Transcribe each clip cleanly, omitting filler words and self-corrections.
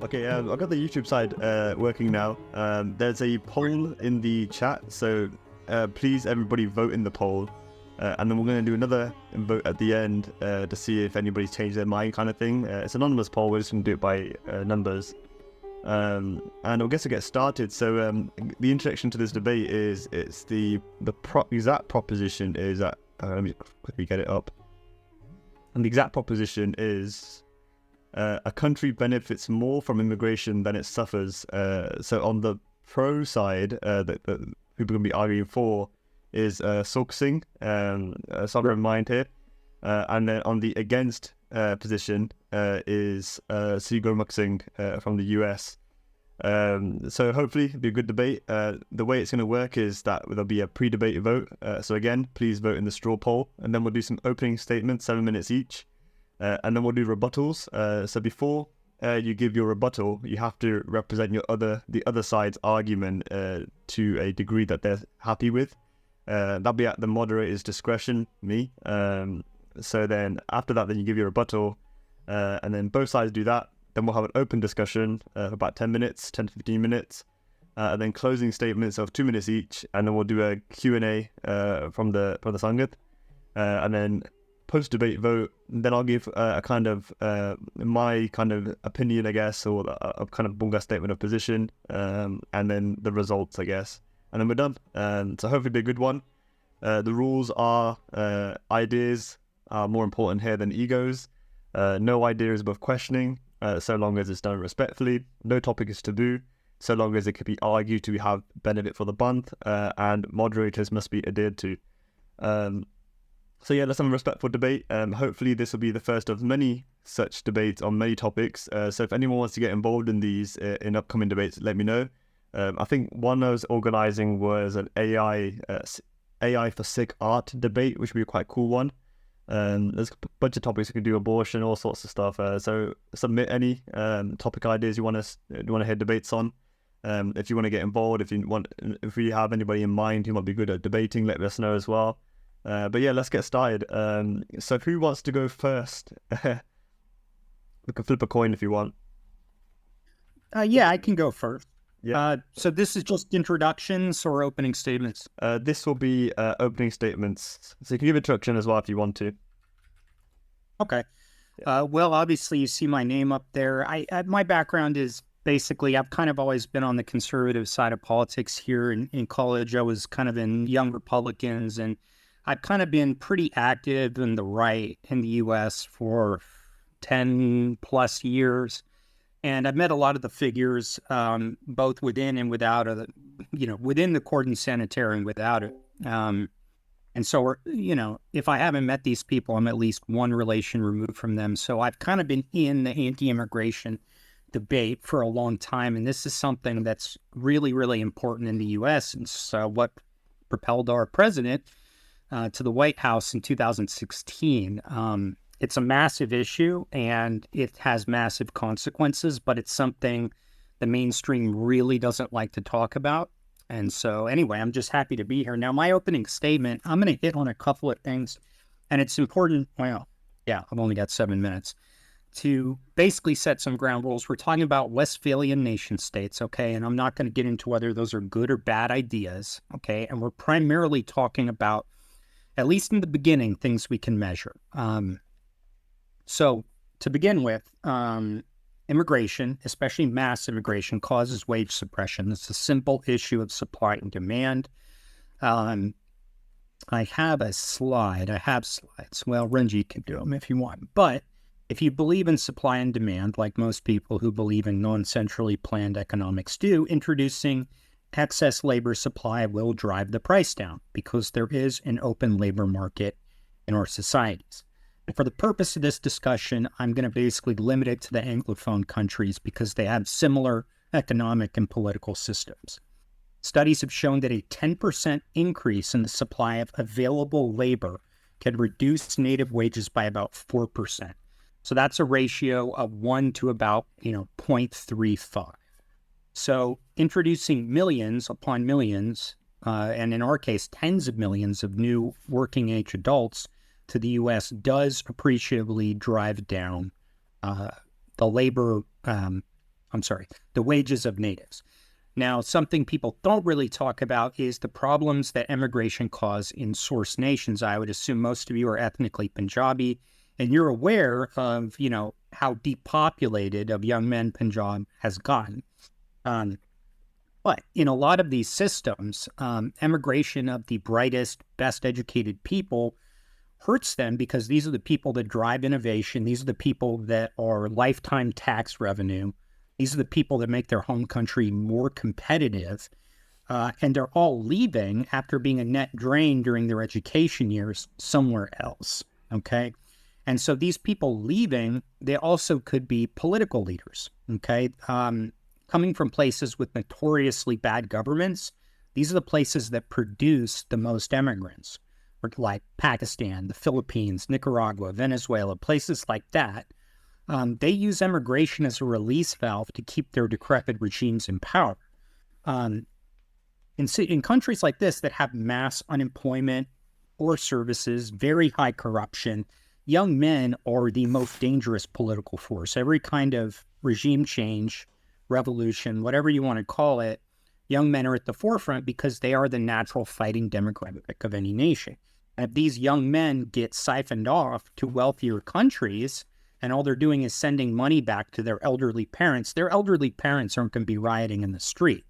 Okay, I've got the YouTube side working now. There's a poll in the chat, so please everybody vote in the poll. And then we're going to do another vote at the end to see if anybody's changed their mind kind of thing. It's an anonymous poll, we're just going to do it by numbers. And I guess to get started, so the introduction to this debate is, it's the exact proposition is that, let me quickly get it up. And the exact proposition is, a country benefits more from immigration than it suffers. So on the pro side, that people are going to be arguing for is Sikhs, sovereign mind here. And then on the against position is Sikhs from the US. So hopefully it'll be a good debate. The way it's going to work is that there'll be a pre-debate vote. So again, please vote in the straw poll, and then we'll do some opening statements, 7 minutes each. And then we'll do rebuttals. So before you give your rebuttal, you have to represent the other side's argument to a degree that they're happy with. That'll be at the moderator's discretion, me. So then after that, then you give your rebuttal, and then both sides do that. Then we'll have an open discussion for about 10 minutes, 10 to 15 minutes, and then closing statements of 2 minutes each, and then we'll do a Q&A from the Sangat, and then post-debate vote. Then I'll give a kind of my kind of opinion, I guess, or a kind of Bunga statement of position, and then the results, I guess, and then we're done. So hopefully it'll be a good one. The rules are ideas are more important here than egos. No idea is above questioning, so long as it's done respectfully. No topic is taboo, so long as it can be argued to have benefit for the bunth, and moderators must be adhered to. So yeah, let's have a respectful debate. Hopefully this will be the first of many such debates on many topics. So if anyone wants to get involved in these in upcoming debates, let me know. I think one I was organising was an AI for Sikh art debate, which would be a quite cool one. There's a bunch of topics. We can do abortion, all sorts of stuff. So submit any topic ideas you want to hear debates on. If you want to get involved, if you have anybody in mind who might be good at debating, let us know as well. But yeah, let's get started. So who wants to go first? We can flip a coin if you want. Yeah, I can go first. Yeah. So this is just introductions or opening statements? This will be opening statements. So you can give introduction as well if you want to. Okay. Well, obviously you see my name up there. My background is basically, I've kind of always been on the conservative side of politics here. In college, I was kind of in Young Republicans, and I've kind of been pretty active in the right in the U.S. for 10 plus years. And I've met a lot of the figures, both within and without, within the cordon sanitaire and without it. And so, if I haven't met these people, I'm at least one relation removed from them. So I've kind of been in the anti-immigration debate for a long time. And this is something that's really, really important in the U.S. And so what propelled our president to the White House in 2016. It's a massive issue, and it has massive consequences, but it's something the mainstream really doesn't like to talk about. And so anyway, I'm just happy to be here. Now, my opening statement, I'm going to hit on a couple of things, and it's important. Well, yeah, I've only got 7 minutes to basically set some ground rules. We're talking about Westphalian nation states, okay? And I'm not going to get into whether those are good or bad ideas, okay? And we're primarily talking about, at least in the beginning, things we can measure. So to begin with, immigration, especially mass immigration, causes wage suppression. It's a simple issue of supply and demand. I have slides. Well, Renji can do them if you want. But if you believe in supply and demand, like most people who believe in non-centrally planned economics do, introducing excess labor supply will drive the price down because there is an open labor market in our societies. For the purpose of this discussion, I'm going to basically limit it to the Anglophone countries because they have similar economic and political systems. Studies have shown that a 10% increase in the supply of available labor can reduce native wages by about 4%. So that's a ratio of 1 to about, 0.35. So introducing millions upon millions, and in our case, tens of millions of new working age adults to the U.S. does appreciably drive down the labor the wages of natives. Now, something people don't really talk about is the problems that immigration caused in source nations. I would assume most of you are ethnically Punjabi, and you're aware of, how depopulated of young men Punjab has gotten. But in a lot of these systems, immigration of the brightest, best educated people hurts them because these are the people that drive innovation. These are the people that are lifetime tax revenue. These are the people that make their home country more competitive. And they're all leaving after being a net drain during their education years somewhere else. Okay. And so these people leaving, they also could be political leaders. Okay. Coming from places with notoriously bad governments, these are the places that produce the most immigrants, like Pakistan, the Philippines, Nicaragua, Venezuela, places like that. They use immigration as a release valve to keep their decrepit regimes in power. In countries like this that have mass unemployment, poor services, very high corruption, young men are the most dangerous political force. Every kind of regime change, revolution, whatever you want to call it, young men are at the forefront because they are the natural fighting demographic of any nation. And if these young men get siphoned off to wealthier countries, and all they're doing is sending money back to their elderly parents aren't going to be rioting in the street.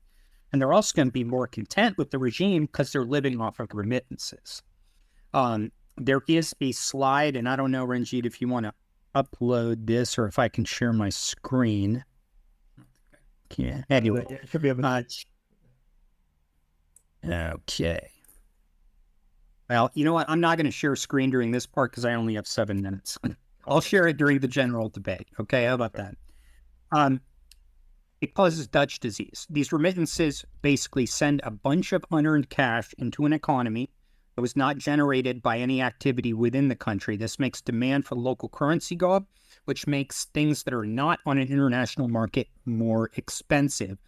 And they're also going to be more content with the regime because they're living off of remittances. There is a slide, and I don't know, Ranjit, if you want to upload this or if I can share my screen. Yeah. Anyway. It should be Okay. Well, you know what? I'm not going to share screen during this part because I only have 7 minutes. I'll share it during the general debate. Okay, how about that? It causes Dutch disease. These remittances basically send a bunch of unearned cash into an economy that was not generated by any activity within the country. This makes demand for local currency go up, which makes things that are not on an international market more expensive.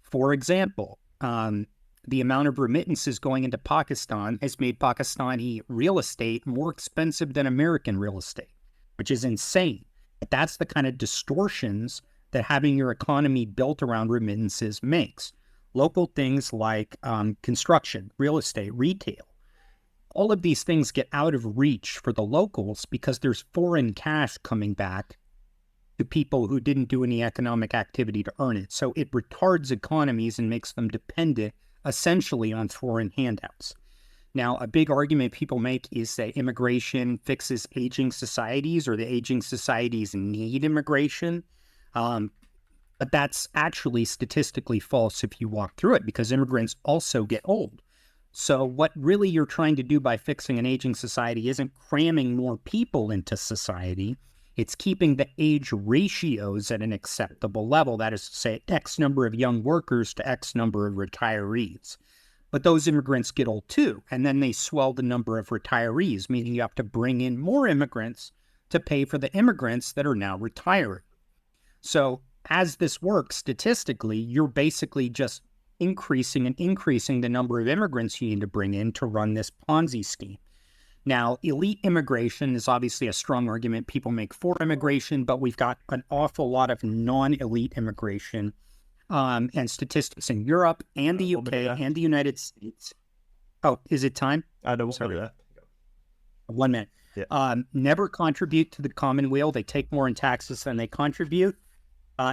For example, the amount of remittances going into Pakistan has made Pakistani real estate more expensive than American real estate, which is insane. But that's the kind of distortions that having your economy built around remittances makes. Local things like construction, real estate, retail, all of these things get out of reach for the locals because there's foreign cash coming back to people who didn't do any economic activity to earn it. So it retards economies and makes them dependent essentially on foreign handouts. Now, a big argument people make is that immigration fixes aging societies or the aging societies need immigration. But that's actually statistically false if you walk through it because immigrants also get old. So what really you're trying to do by fixing an aging society isn't cramming more people into society. It's keeping the age ratios at an acceptable level. That is to say, X number of young workers to X number of retirees. But those immigrants get old too, and then they swell the number of retirees, meaning you have to bring in more immigrants to pay for the immigrants that are now retiring. So as this works statistically, you're basically just increasing the number of immigrants you need to bring in to run this Ponzi scheme. Now, elite immigration is obviously a strong argument people make for immigration, but we've got an awful lot of non-elite immigration and statistics in Europe and the UK and the United States. Oh, is it time? I don't Sorry. that. 1 minute. Yeah. Never contribute to the commonweal. They take more in taxes than they contribute.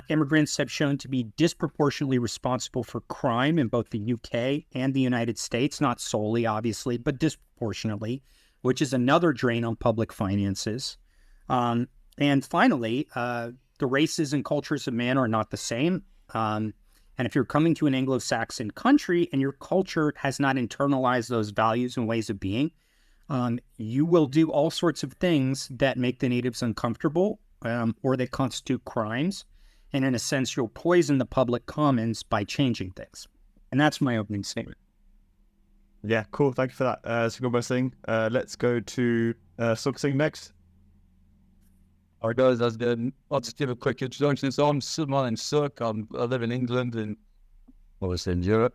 Immigrants have shown to be disproportionately responsible for crime in both the UK and the United States, not solely, obviously, but disproportionately, which is another drain on public finances. And finally, the races and cultures of man are not the same. And if you're coming to an Anglo-Saxon country and your culture has not internalized those values and ways of being, you will do all sorts of things that make the natives uncomfortable or that constitute crimes. And in a sense, you'll poison the public commons by changing things. And that's my opening statement. Yeah, cool. Thank you for that, Bunga Singh. Let's go to Sukh Singh next. All right, guys, I'll just give a quick introduction. So my name's Sukh. I live in England and obviously in Europe.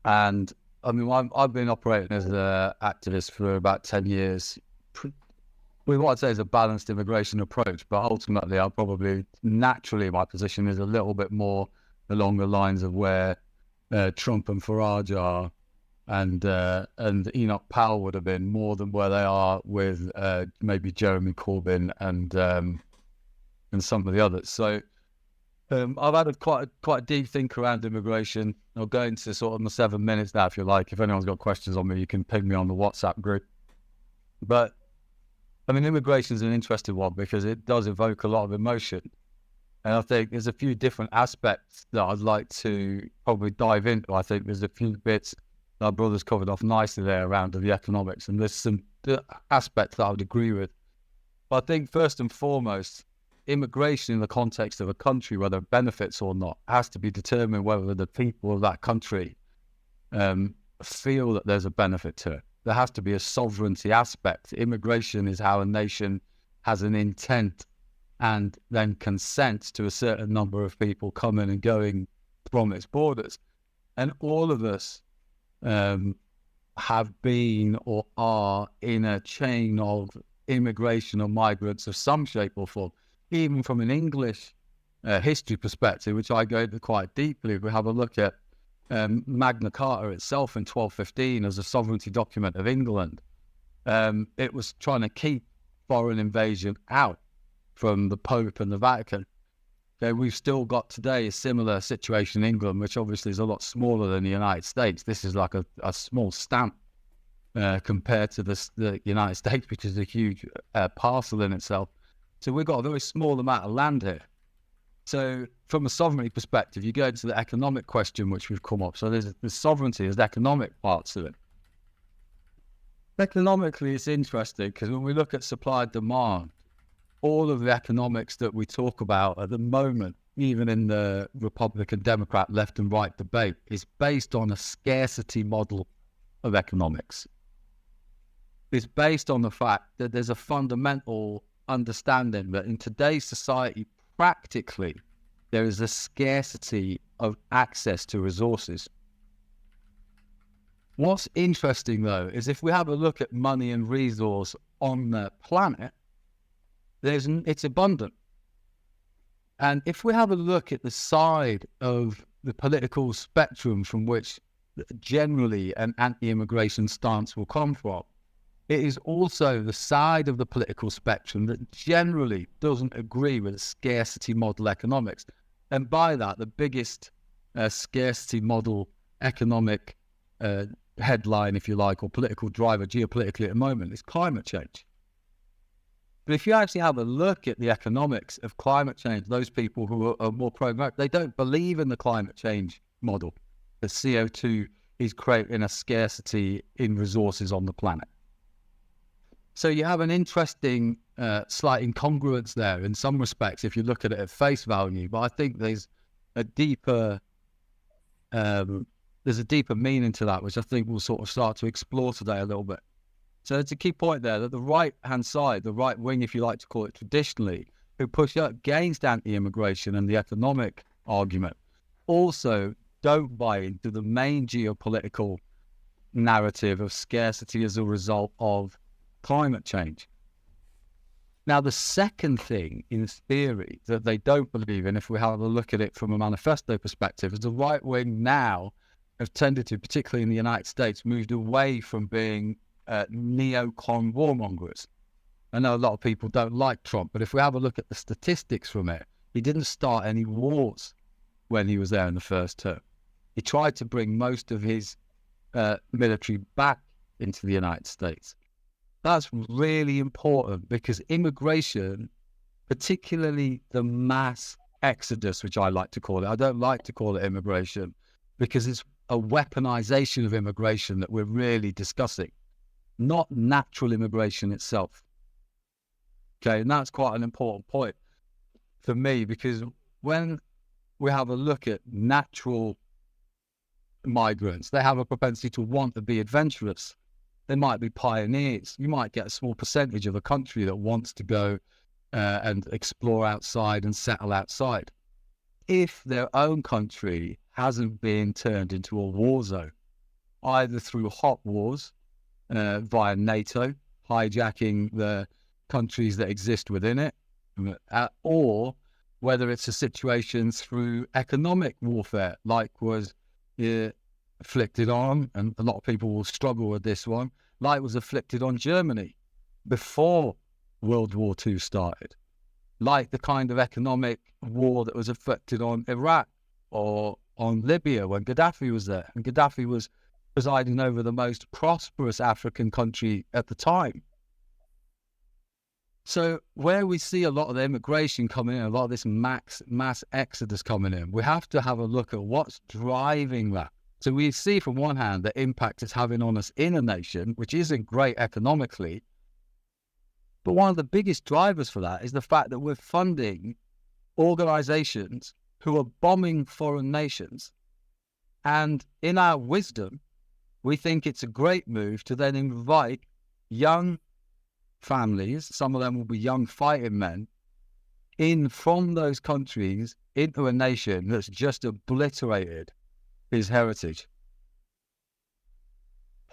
And I mean, I've been operating as an activist for about 10 years. what I'd say is a balanced immigration approach, but ultimately I'll probably, naturally, my position is a little bit more along the lines of where Trump and Farage are, and Enoch Powell would have been, more than where they are with maybe Jeremy Corbyn and some of the others. So I've had quite a deep think around immigration. I'll go into sort of my 7 minutes now, if you like. If anyone's got questions on me, you can ping me on the WhatsApp group. But I mean, immigration is an interesting one because it does evoke a lot of emotion. And I think there's a few different aspects that I'd like to probably dive into. I think there's a few bits that our brothers covered off nicely there around the economics, and there's some aspects that I would agree with. But I think first and foremost, immigration in the context of a country, whether it benefits or not, has to be determined whether the people of that country feel that there's a benefit to it. There has to be a sovereignty aspect. Immigration is how a nation has an intent and then consents to a certain number of people coming and going from its borders. And all of us have been or are in a chain of immigration or migrants of some shape or form. Even from an English history perspective, which I go into quite deeply, if we have a look at Magna Carta itself in 1215 as a sovereignty document of England, it was trying to keep foreign invasion out from the Pope and the Vatican. Okay, we've still got today a similar situation in England, which obviously is a lot smaller than the United States. This is like a small stamp compared to the United States, which is a huge parcel in itself. So we've got a very small amount of land here. So from a sovereignty perspective, you go into the economic question, which we've come up. So there's sovereignty, there's economic parts of it. Economically, it's interesting because when we look at supply and demand, all of the economics that we talk about at the moment, even in the Republican, Democrat, left and right debate, is based on a scarcity model of economics. It's based on the fact that there's a fundamental understanding that in today's society, practically, there is a scarcity of access to resources. What's interesting, though, is if we have a look at money and resource on the planet, it's abundant. And if we have a look at the side of the political spectrum from which generally an anti-immigration stance will come from, it is also the side of the political spectrum that generally doesn't agree with scarcity model economics. And by that, the biggest scarcity model economic headline, if you like, or political driver geopolitically at the moment is climate change. But if you actually have a look at the economics of climate change, those people who are more pro-American, they don't believe in the climate change model. The CO2 is creating a scarcity in resources on the planet. So you have an interesting slight incongruence there in some respects if you look at it at face value. But I think there's a deeper meaning to that, which I think we'll sort of start to explore today a little bit. So it's a key point there that the right-hand side, the right wing, if you like to call it traditionally, who push up against anti-immigration and the economic argument, also don't buy into the main geopolitical narrative of scarcity as a result of climate change. Now, the second thing in theory that they don't believe in, if we have a look at it from a manifesto perspective, is the right wing now have tended to, particularly in the United States, moved away from being neocon warmongers. I know a lot of people don't like Trump, but if we have a look at the statistics from it, he didn't start any wars when he was there in the first term. He tried to bring most of his military back into the United States. That's really important because immigration, particularly the mass exodus, which I like to call it, I don't like to call it immigration because it's a weaponization of immigration that we're really discussing, not natural immigration itself. Okay, and that's quite an important point for me because when we have a look at natural migrants, they have a propensity to want to be adventurous. They might be pioneers. You might get a small percentage of a country that wants to go and explore outside and settle outside. If their own country hasn't been turned into a war zone, either through hot wars via NATO, hijacking the countries that exist within it, or whether it's a situation through economic warfare, like was afflicted on, and a lot of people will struggle with this one, like was afflicted on Germany before World War II started, like the kind of economic war that was afflicted on Iraq or on Libya when Gaddafi was there. And Gaddafi was presiding over the most prosperous African country at the time. So where we see a lot of the immigration coming in, a lot of this mass exodus coming in, we have to have a look at what's driving that. So we see from one hand the impact it's having on us in a nation, which isn't great economically. But one of the biggest drivers for that is the fact that we're funding organizations who are bombing foreign nations. And in our wisdom, we think it's a great move to then invite young families, some of them will be young fighting men, in from those countries into a nation that's just obliterated his heritage.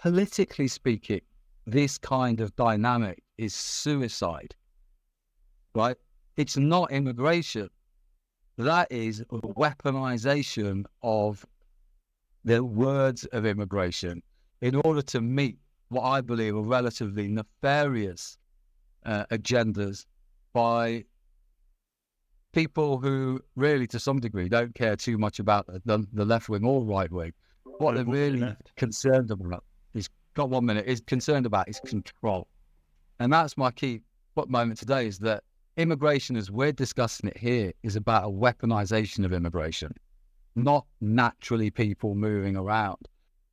Politically speaking, this kind of dynamic is suicide, right? It's not immigration. That is a weaponization of the words of immigration in order to meet what I believe are relatively nefarious agendas by people who really, to some degree, don't care too much about the left wing or right wing. What they're really concerned about is concerned about is control. And that's my key moment today, is that immigration, as we're discussing it here, is about a weaponization of immigration, not naturally people moving around.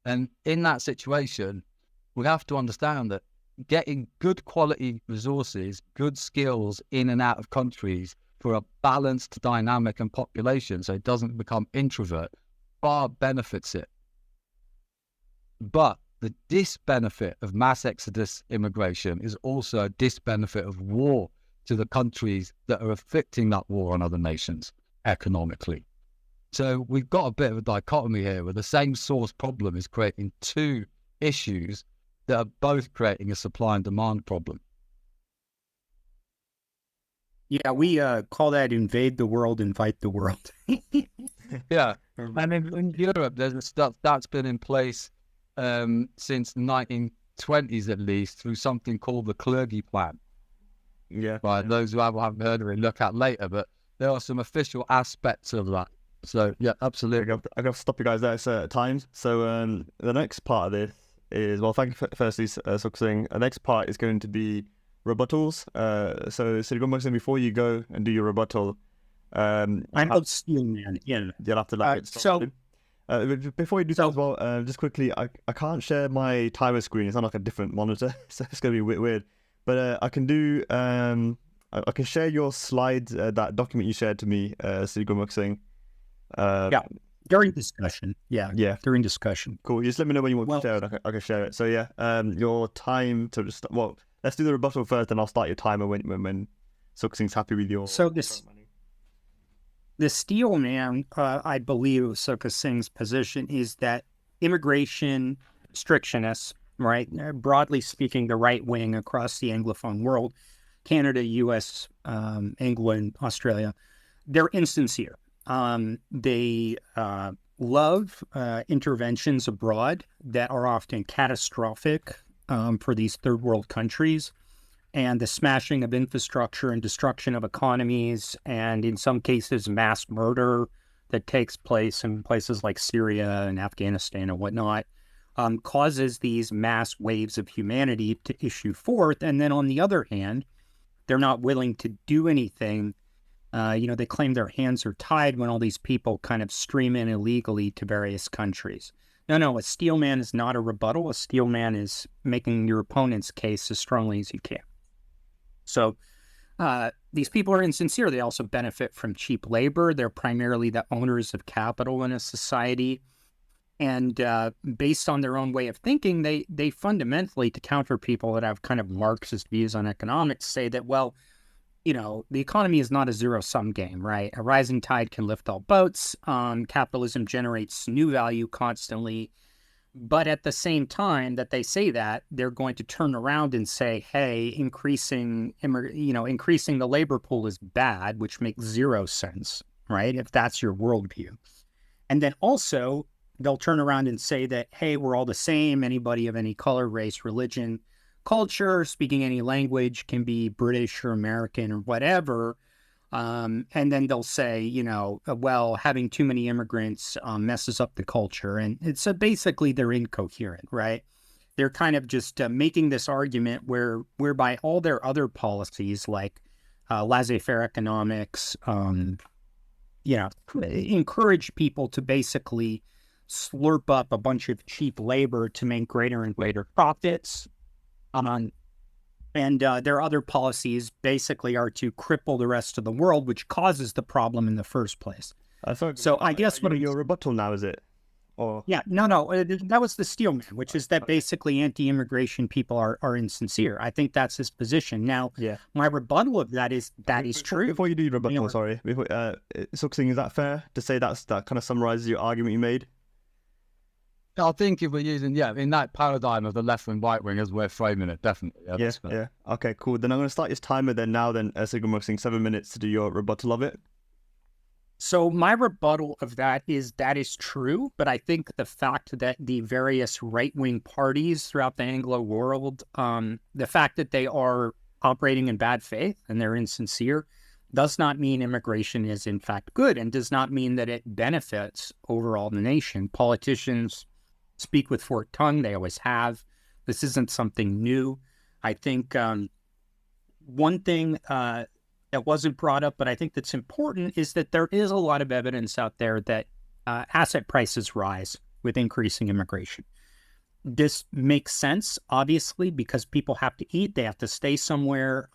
And in that situation, we have to understand that getting good quality resources, good skills in and out of countries for a balanced dynamic and population, so it doesn't become introvert, far benefits it. But the disbenefit of mass exodus immigration is also a disbenefit of war to the countries that are afflicting that war on other nations economically. So we've got a bit of a dichotomy here where the same source problem is creating two issues that are both creating a supply and demand problem. Yeah, we call that invade the world, invite the world. Yeah. And in Europe, there's stuff that's been in place since the 1920s at least, through something called the Clergy Plan. Yeah. Right. Those who haven't heard of it, look at later, but there are some official aspects of that. So, yeah, absolutely. I got to stop you guys there at times. So the next part of this is, well, thank you firstly, Suksing. The next part is going to be rebuttals. So Bunga, before you go and do your rebuttal, I'm not stealing, man. Yeah. You'll have to let it stop. Before you do that as well, just quickly, I can't share my timer screen. It's on like a different monitor, so it's going to be weird. But I can do, I can share your slides, that document you shared to me, Bunga. Yeah, during discussion. Yeah, during discussion. Cool. You just let me know when you want to share it. I can share it. So yeah, your time to just, well, let's do the rebuttal first, and I'll start your timer when Suksing's happy with your. So the steel man, I believe Sukha Singh's position is that immigration restrictionists, right, broadly speaking, the right wing across the Anglophone world, Canada, U.S., England, Australia, they're insincere. They love interventions abroad that are often catastrophic for these third world countries, and the smashing of infrastructure and destruction of economies, and in some cases mass murder that takes place in places like Syria and Afghanistan and whatnot, causes these mass waves of humanity to issue forth. And then on the other hand, they're not willing to do anything. They claim their hands are tied when all these people kind of stream in illegally to various countries. No, a steel man is not a rebuttal. A steel man is making your opponent's case as strongly as you can. So these people are insincere. They also benefit from cheap labor. They're primarily the owners of capital in a society. And based on their own way of thinking, they fundamentally, to counter people that have kind of Marxist views on economics, say that, well, the economy is not a zero-sum game, right? A rising tide can lift all boats. Capitalism generates new value constantly. But at the same time that they say that, they're going to turn around and say, hey, increasing the labor pool is bad, which makes zero sense, right? If that's your worldview. And then also they'll turn around and say that, hey, we're all the same. Anybody of any color, race, religion, culture, speaking any language can be British or American or whatever. And then they'll say, well, having too many immigrants messes up the culture. And it's basically they're incoherent, right? They're kind of just making this argument whereby all their other policies like laissez-faire economics, encourage people to basically slurp up a bunch of cheap labor to make greater and greater profits. And their other policies basically are to cripple the rest of the world, which causes the problem in the first place. So I guess what your rebuttal now is it? Or yeah, no, that was the Steelman, which is that basically anti-immigration people are insincere. I think that's his position. Now, my rebuttal of that is true. Before you do your rebuttal, sorry, Suksing, is that fair to say that kind of summarizes your argument you made? I think if we're using, in that paradigm of the left and right wing as we're framing it, definitely. Yeah. Okay, cool. Then I'm going to start this timer then, Sigmund Muxing, 7 minutes to do your rebuttal of it. So my rebuttal of that is true, but I think the fact that the various right-wing parties throughout the Anglo world, the fact that they are operating in bad faith and they're insincere, does not mean immigration is in fact good and does not mean that it benefits overall the nation. Politicians speak with forked tongue. They always have. This isn't something new. I think one thing that wasn't brought up, but I think that's important, is that there is a lot of evidence out there that asset prices rise with increasing immigration. This makes sense, obviously, because people have to eat. They have to stay somewhere.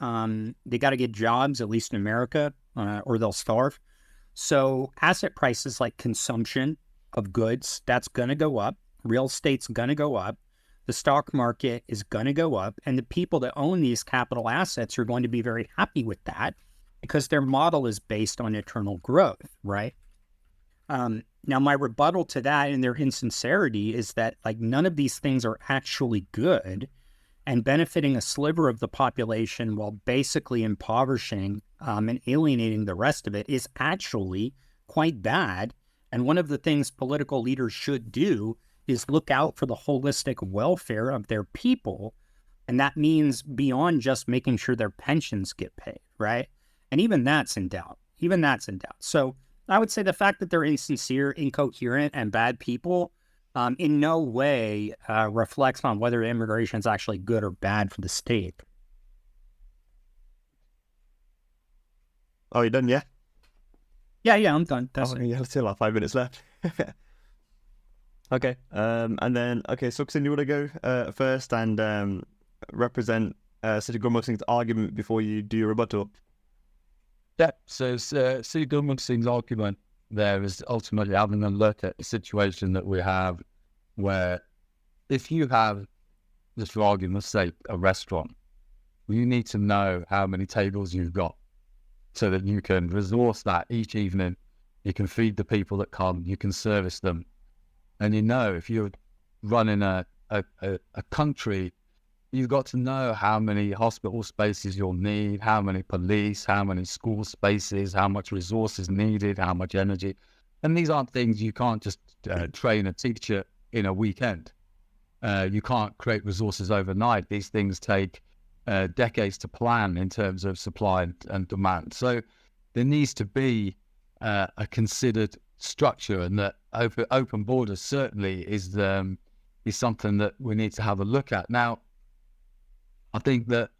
They got to get jobs, at least in America, or they'll starve. So asset prices like consumption of goods, that's going to go up. Real estate's going to go up. The stock market is going to go up. And the people that own these capital assets are going to be very happy with that because their model is based on eternal growth, right? Now, my rebuttal to that and their insincerity is that none of these things are actually good, and benefiting a sliver of the population while basically impoverishing and alienating the rest of it is actually quite bad. And one of the things political leaders should do is look out for the holistic welfare of their people. And that means beyond just making sure their pensions get paid, right? And even that's in doubt. So I would say the fact that they're insincere, incoherent, and bad people in no way reflects on whether immigration is actually good or bad for the state. Oh, you done, yeah? Yeah, I'm done. That's still have 5 minutes left. Okay, and then, Suksin, you want to go first and represent Sigmund Muxing's argument before you do your rebuttal? Yeah, so Sigmund Muxing's argument there is ultimately having a look at the situation that we have where if you have, just for argument's sake, a restaurant, you need to know how many tables you've got so that you can resource that each evening. You can feed the people that come, you can service them. And if you're running a country, you've got to know how many hospital spaces you'll need, how many police, how many school spaces, how much resources needed, how much energy. And these aren't things you can't just train a teacher in a weekend. You can't create resources overnight. These things take decades to plan in terms of supply and demand. So there needs to be a considered structure, and that open borders certainly is something that we need to have a look at. Now, I think that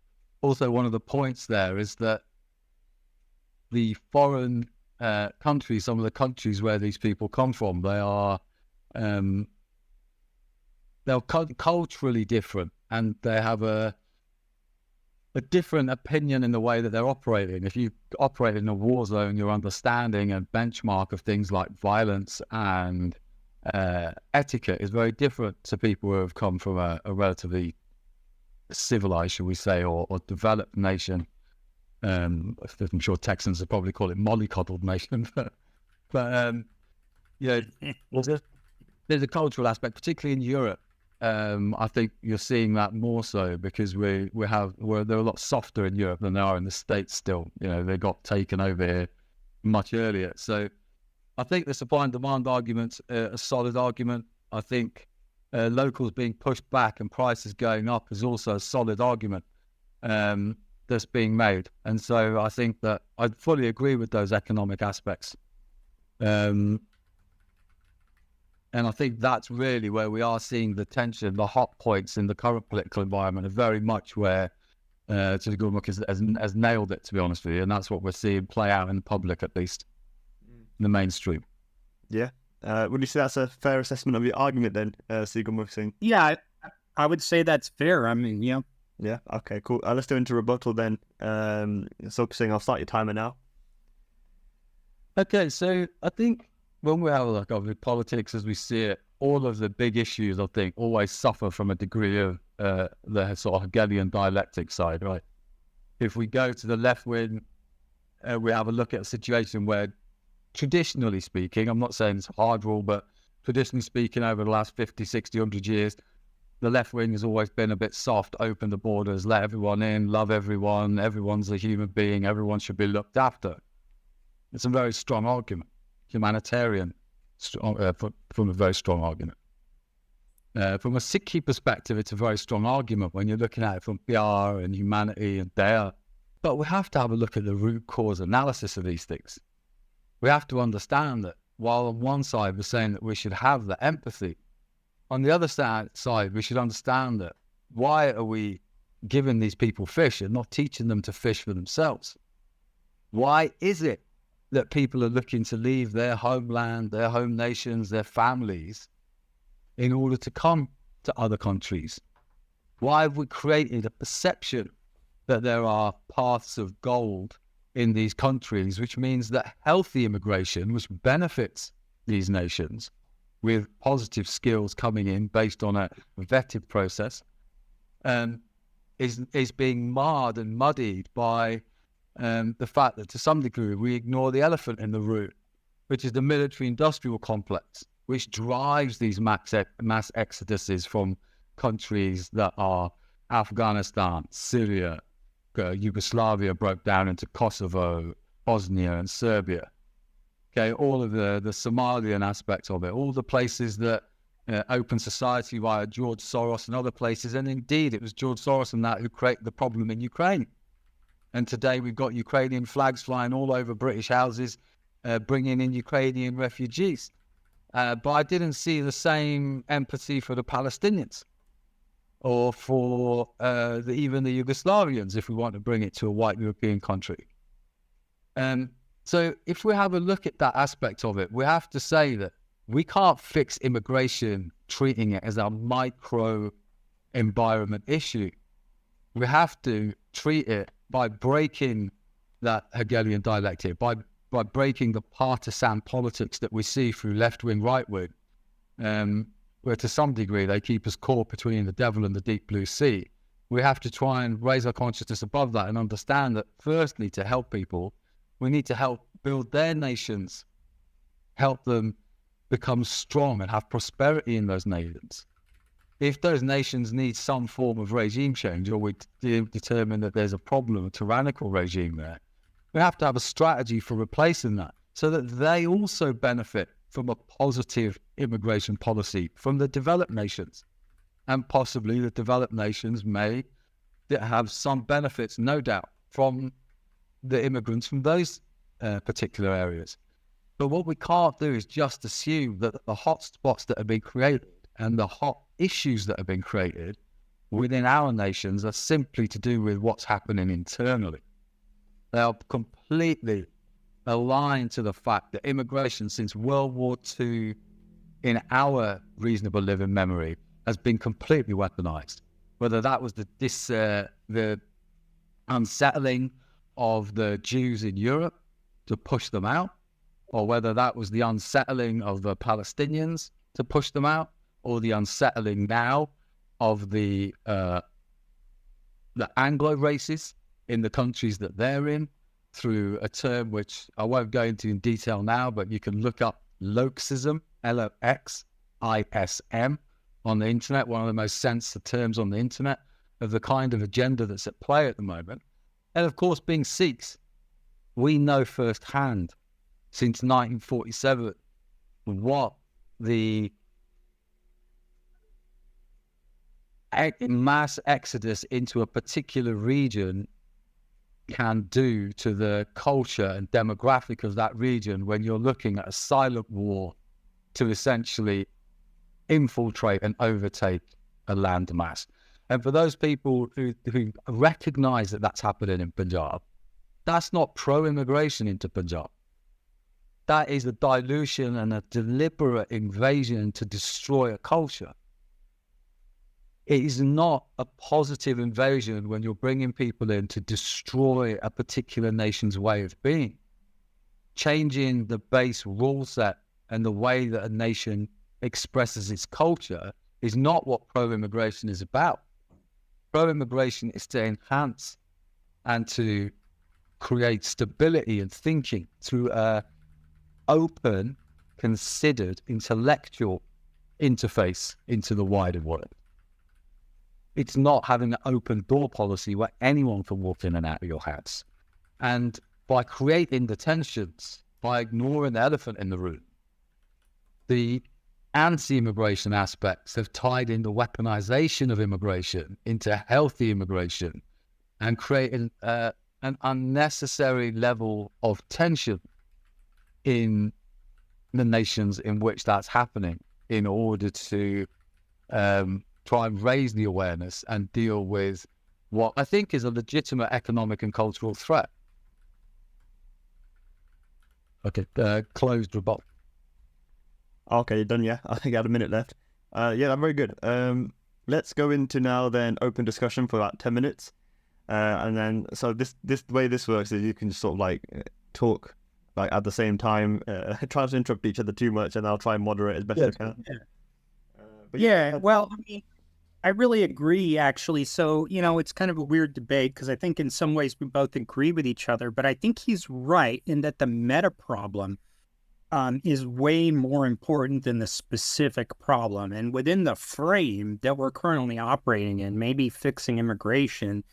also one of the points there is that the foreign countries, some of the countries where these people come from, they're culturally different, and they have a different opinion in the way that they're operating. If you operate in a war zone, your understanding and benchmark of things like violence and etiquette is very different to people who have come from a relatively civilized, shall we say, or developed nation. I'm sure Texans would probably call it mollycoddled nation, but there's a cultural aspect, particularly in Europe. I think you're seeing that more so because they're a lot softer in Europe than they are in the States still. You know, they got taken over here much earlier. So I think the supply and demand argument's a solid argument. I think locals being pushed back and prices going up is also a solid argument that's being made. And so I think that I fully agree with those economic aspects. And I think that's really where we are seeing the tension, the hot points in the current political environment are very much where Gurmukh has nailed it, to be honest with you. And that's what we're seeing play out in the public, at least, in the mainstream. Yeah. Would you say that's a fair assessment of your argument then, Gurmukh Singh? Yeah, I would say that's fair. I mean, yeah. Yeah, okay, cool. Let's do into rebuttal then. Singh, I'll start your timer now. Okay, so I think when we have a look at politics as we see it, all of the big issues, I think, always suffer from a degree of the sort of Hegelian dialectic side, right? If we go to the left wing, we have a look at a situation where, traditionally speaking, I'm not saying it's a hard rule, but traditionally speaking, over the last 50, 60, 100 years, the left wing has always been a bit soft, open the borders, let everyone in, love everyone, everyone's a human being, everyone should be looked after. It's a very strong argument. Humanitarian, from a very strong argument. From a Sikhi perspective, it's a very strong argument when you're looking at it from PR and humanity and daya. But we have to have a look at the root cause analysis of these things. We have to understand that while on one side we're saying that we should have the empathy, on the other side we should understand that why are we giving these people fish and not teaching them to fish for themselves? Why is it that people are looking to leave their homeland, their home nations, their families in order to come to other countries? Why have we created a perception that there are paths of gold in these countries, which means that healthy immigration, which benefits these nations with positive skills coming in based on a vetted process, is being marred and muddied by the fact that to some degree we ignore the elephant in the room, which is the military-industrial complex, which drives these mass exoduses from countries that are Afghanistan, Syria, Yugoslavia broke down into Kosovo, Bosnia and Serbia. Okay, all of the Somalian aspects of it, all the places that open society via George Soros and other places, and indeed it was George Soros and that who created the problem in Ukraine. And today we've got Ukrainian flags flying all over British houses, bringing in Ukrainian refugees. But I didn't see the same empathy for the Palestinians or for even the Yugoslavians, if we want to bring it to a white European country. So if we have a look at that aspect of it, we have to say that we can't fix immigration treating it as a micro environment issue. We have to treat it by breaking that Hegelian dialectic, by breaking the partisan politics that we see through left-wing, right-wing, where to some degree they keep us caught between the devil and the deep blue sea. We have to try and raise our consciousness above that and understand that, firstly, to help people, we need to help build their nations, help them become strong and have prosperity in those nations. If those nations need some form of regime change, or we determine that there's a problem, a tyrannical regime there, we have to have a strategy for replacing that so that they also benefit from a positive immigration policy from the developed nations. And possibly the developed nations may have some benefits, no doubt, from the immigrants from those particular areas. But what we can't do is just assume that the hot spots that have been created and the hot issues that have been created within our nations are simply to do with what's happening internally. They are completely aligned to the fact that immigration since World War II, in our reasonable living memory, has been completely weaponized. Whether that was the unsettling of the Jews in Europe to push them out, or whether that was the unsettling of the Palestinians to push them out, or the unsettling now of the Anglo races in the countries that they're in, through a term which I won't go into in detail now, but you can look up Loxism, L-O-X, ISM on the internet, one of the most censored terms on the internet of the kind of agenda that's at play at the moment. And of course, being Sikhs, we know firsthand since 1947 what the mass exodus into a particular region can do to the culture and demographic of that region when you're looking at a silent war to essentially infiltrate and overtake a landmass. And for those people who recognize that that's happening in Punjab, that's not pro-immigration into Punjab. That is a dilution and a deliberate invasion to destroy a culture. It is not a positive invasion when you're bringing people in to destroy a particular nation's way of being. Changing the base rule set and the way that a nation expresses its culture is not what pro-immigration is about. Pro-immigration is to enhance and to create stability and thinking through a open, considered, intellectual interface into the wider world. It's not having an open door policy where anyone can walk in and out of your house. And by creating the tensions, by ignoring the elephant in the room, the anti-immigration aspects have tied in the weaponization of immigration into healthy immigration and creating an unnecessary level of tension in the nations in which that's happening in order to try and raise the awareness and deal with what I think is a legitimate economic and cultural threat. Okay, closed rebuttal. Okay, you're done, yeah? I think I had a minute left. Yeah, I'm very good. Let's go into now then open discussion for about 10 minutes. And then, so this way this works is you can just sort of like talk like at the same time, try to interrupt each other too much, and I'll try and moderate as best I can. Yeah, well, I mean, I really agree, actually. So, it's kind of a weird debate because I think in some ways we both agree with each other, but I think he's right in that the meta problem is way more important than the specific problem. And within the frame that we're currently operating in, maybe fixing immigration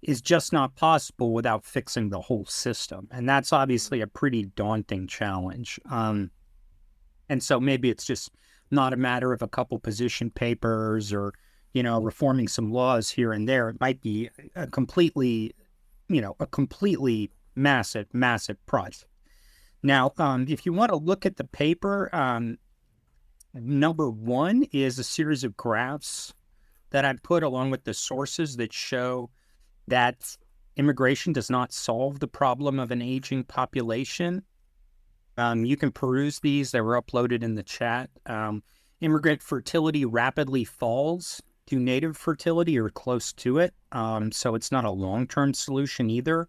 is just not possible without fixing the whole system. And that's obviously a pretty daunting challenge. And so maybe it's just not a matter of a couple position papers or, reforming some laws here and there. It might be a completely massive, massive project. Now, if you want to look at the paper, number one is a series of graphs that I put along with the sources that show that immigration does not solve the problem of an aging population. You can peruse these. They were uploaded in the chat. Immigrant fertility rapidly falls to native fertility or close to it. So it's not a long-term solution either.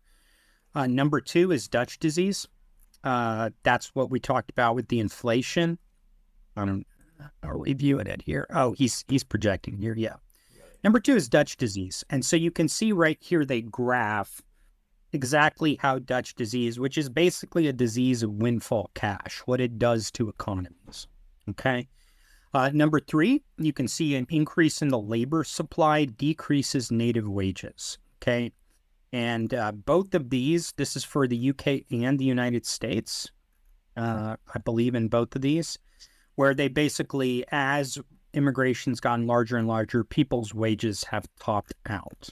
Number two is Dutch disease. That's what we talked about with the inflation. Are we viewing it here? Oh, he's projecting here. Yeah. Number two is Dutch disease. And so you can see right here, they graph exactly how Dutch disease, which is basically a disease of windfall cash, what it does to economies. Okay. Number three, you can see an increase in the labor supply decreases native wages. Okay. And both of these, this is for the UK and the United States, I believe in both of these, where they basically, as immigration's gotten larger and larger, people's wages have topped out.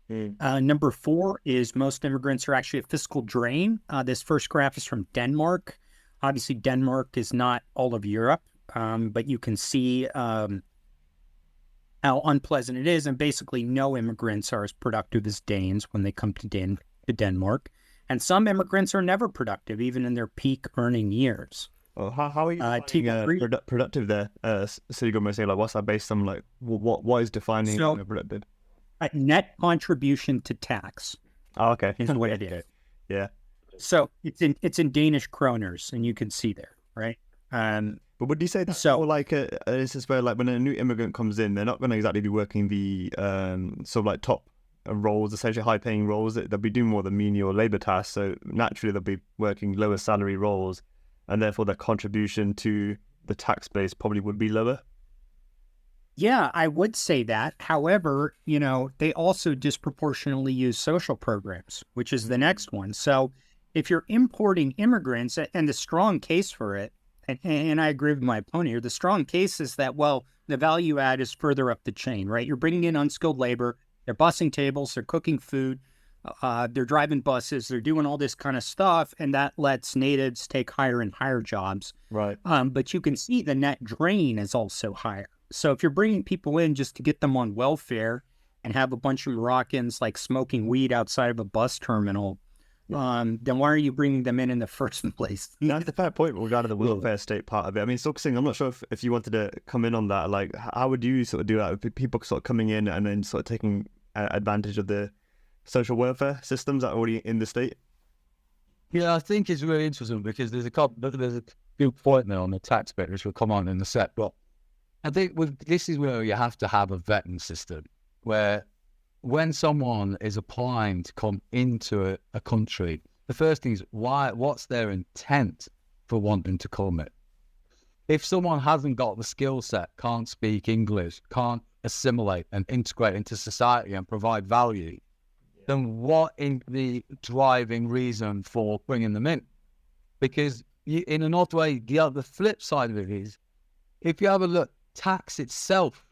Number four is most immigrants are actually a fiscal drain. This first graph is from Denmark. Obviously, Denmark is not all of Europe, but you can see how unpleasant it is. And basically, no immigrants are as productive as Danes when they come to Denmark. And some immigrants are never productive, even in their peak earning years. Oh, how are you defining productive there? So you're going to say, like, what's that based on? Like, what is defining productive? Net contribution to tax. Oh, okay. Is what it is. Yeah. So it's in Danish kroners, and you can see there, right? But would you say that's more like this is where, like, when a new immigrant comes in, they're not going to exactly be working the sort of like top roles, essentially high-paying roles. They'll be doing more the menial labor tasks. So naturally, they'll be working lower salary roles, and therefore their contribution to the tax base probably would be lower. Yeah, I would say that. However, they also disproportionately use social programs, which is the next one. So if you're importing immigrants, and the strong case for it, and I agree with my opponent here, the strong case is that, well, the value add is further up the chain, right? You're bringing in unskilled labor, they're bussing tables, they're cooking food, they're driving buses, they're doing all this kind of stuff, and that lets natives take higher and higher jobs. Right. But you can see the net drain is also higher. So if you're bringing people in just to get them on welfare and have a bunch of Moroccans like smoking weed outside of a bus terminal, then why are you bringing them in the first place? That's a fair point regarding the welfare state part of it. I mean, Singh, I'm not sure if you wanted to come in on that. Like, how would you sort of do that with people sort of coming in and then sort of taking advantage of the social welfare systems that are already in the state? Yeah, I think it's really interesting because there's a good point there on the tax bit, which will come on in a sec. But I think this is where you have to have a vetting system where when someone is applying to come into a country, the first thing is what's their intent for wanting to come in? If someone hasn't got the skill set, can't speak English, can't assimilate and integrate into society and provide value, then what is the driving reason for bringing them in? Because in an odd way, the flip side of it is, if you have a look, tax itself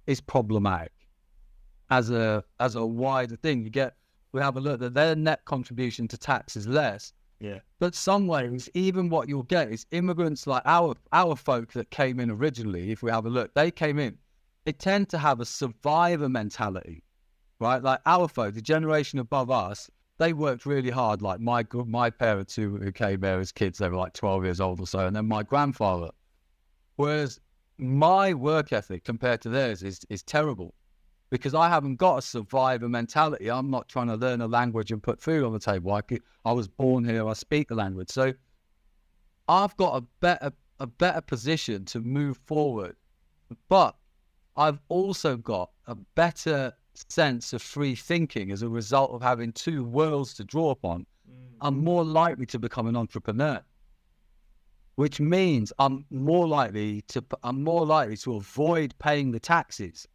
is problematic as a wider thing. We have a look that their net contribution to tax is less. Yeah. But some ways, even what you'll get is immigrants like our folk that came in originally, if we have a look, they came in, they tend to have a survivor mentality, right? Like our folk, the generation above us, they worked really hard. Like my parents who came there as kids, they were like 12 years old or so, and then my grandfather. Whereas my work ethic compared to theirs is terrible because I haven't got a survivor mentality. I'm not trying to learn a language and put food on the table. I was born here. I speak the language. So I've got a better position to move forward. But I've also got a better sense of free thinking as a result of having two worlds to draw upon. I'm more likely to become an entrepreneur, which means I'm more likely to avoid paying the taxes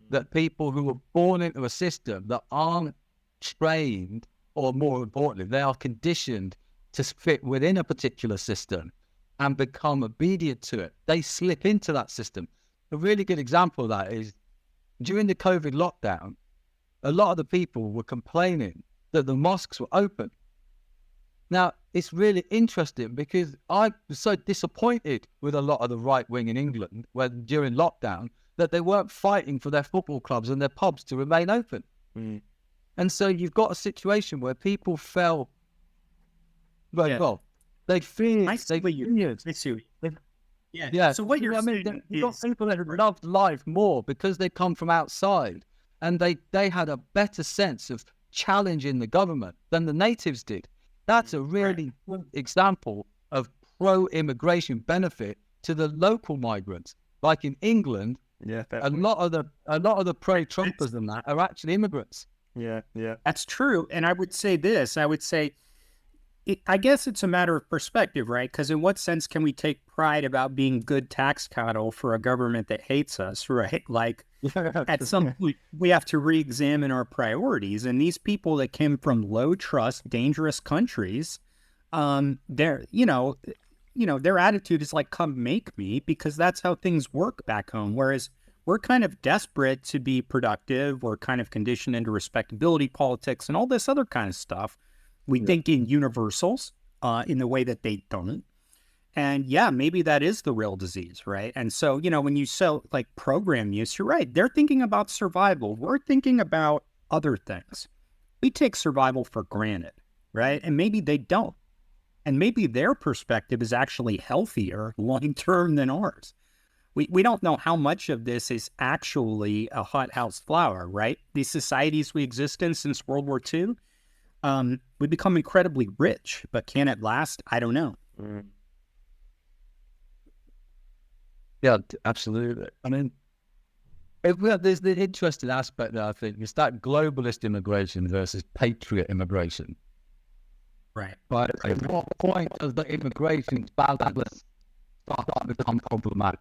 that people who were born into a system that aren't trained, or more importantly, they are conditioned to fit within a particular system and become obedient to it. They slip into that system. A really good example of that is during the COVID lockdown, a lot of the people were complaining that the mosques were open. Now, it's really interesting because I was so disappointed with a lot of the right wing in England when during lockdown that they weren't fighting for their football clubs and their pubs to remain open. And so you've got a situation where people felt, they feared. Yeah. So what you're saying you've got people that loved life more because they come from outside and they had a better sense of challenging the government than the natives did. That's a really good example of pro-immigration benefit to the local migrants. Like in England, a lot of the pro-Trumpers and that are actually immigrants. Yeah. That's true. And I would say this. I guess it's a matter of perspective, right? Because in what sense can we take pride about being good tax cattle for a government that hates us, right? Like at some point, we have to re-examine our priorities. And these people that came from low trust, dangerous countries, their attitude is like, come make me, because that's how things work back home. Whereas we're kind of desperate to be productive. We're kind of conditioned into respectability politics and all this other kind of stuff. We think in universals in the way that they don't. And maybe that is the real disease, right? And so, when you sell like program use, you're right. They're thinking about survival. We're thinking about other things. We take survival for granted, right? And maybe they don't. And maybe their perspective is actually healthier long-term than ours. We don't know how much of this is actually a hothouse flower, right? These societies we exist in since World War II, we become incredibly rich, but can it last? I don't know. Yeah, absolutely. I mean, there's the interesting aspect that I think is that globalist immigration versus patriot immigration. Right. But at what point does the immigration balance start to become problematic.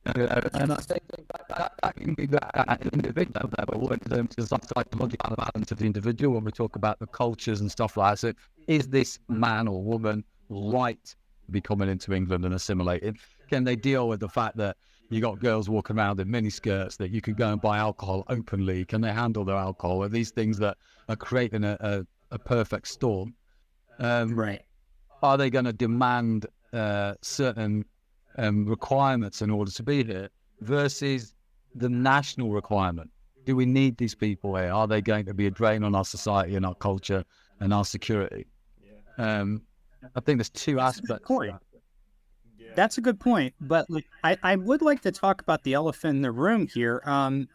And I think that can be at an individual level in terms of some psychological balance of the individual when we talk about the cultures and stuff like that. So is this man or woman right to be coming into England and assimilating? Can they deal with the fact that you got girls walking around in miniskirts, that you can go and buy alcohol openly? Can they handle their alcohol? Are these things that are creating a perfect storm? Right. Are they going to demand certain requirements in order to be here versus the national requirement? Do we need these people here? Are they going to be a drain on our society and our culture and our security? I think there's two aspects. That's a good point. But I would like to talk about the elephant in the room here.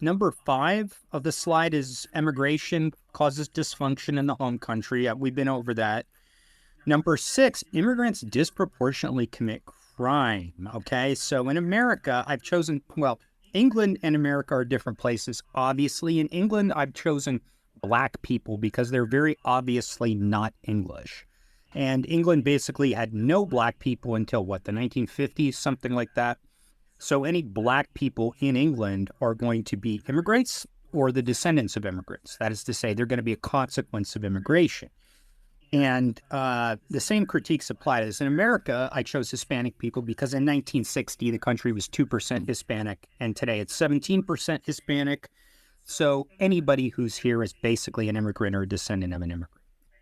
Number 5 of the slide is immigration causes dysfunction in the home country. We've been over that. Number 6, immigrants disproportionately commit crime. Okay, so in America, I've chosen, well, England and America are different places. Obviously, in England, I've chosen black people because they're very obviously not English. And England basically had no black people until what, the 1950s, something like that. So any black people in England are going to be immigrants or the descendants of immigrants. That is to say, they're going to be a consequence of immigration. And the same critiques apply to this. In America, I chose Hispanic people because in 1960, the country was 2% Hispanic, and today it's 17% Hispanic. So anybody who's here is basically an immigrant or a descendant of an immigrant.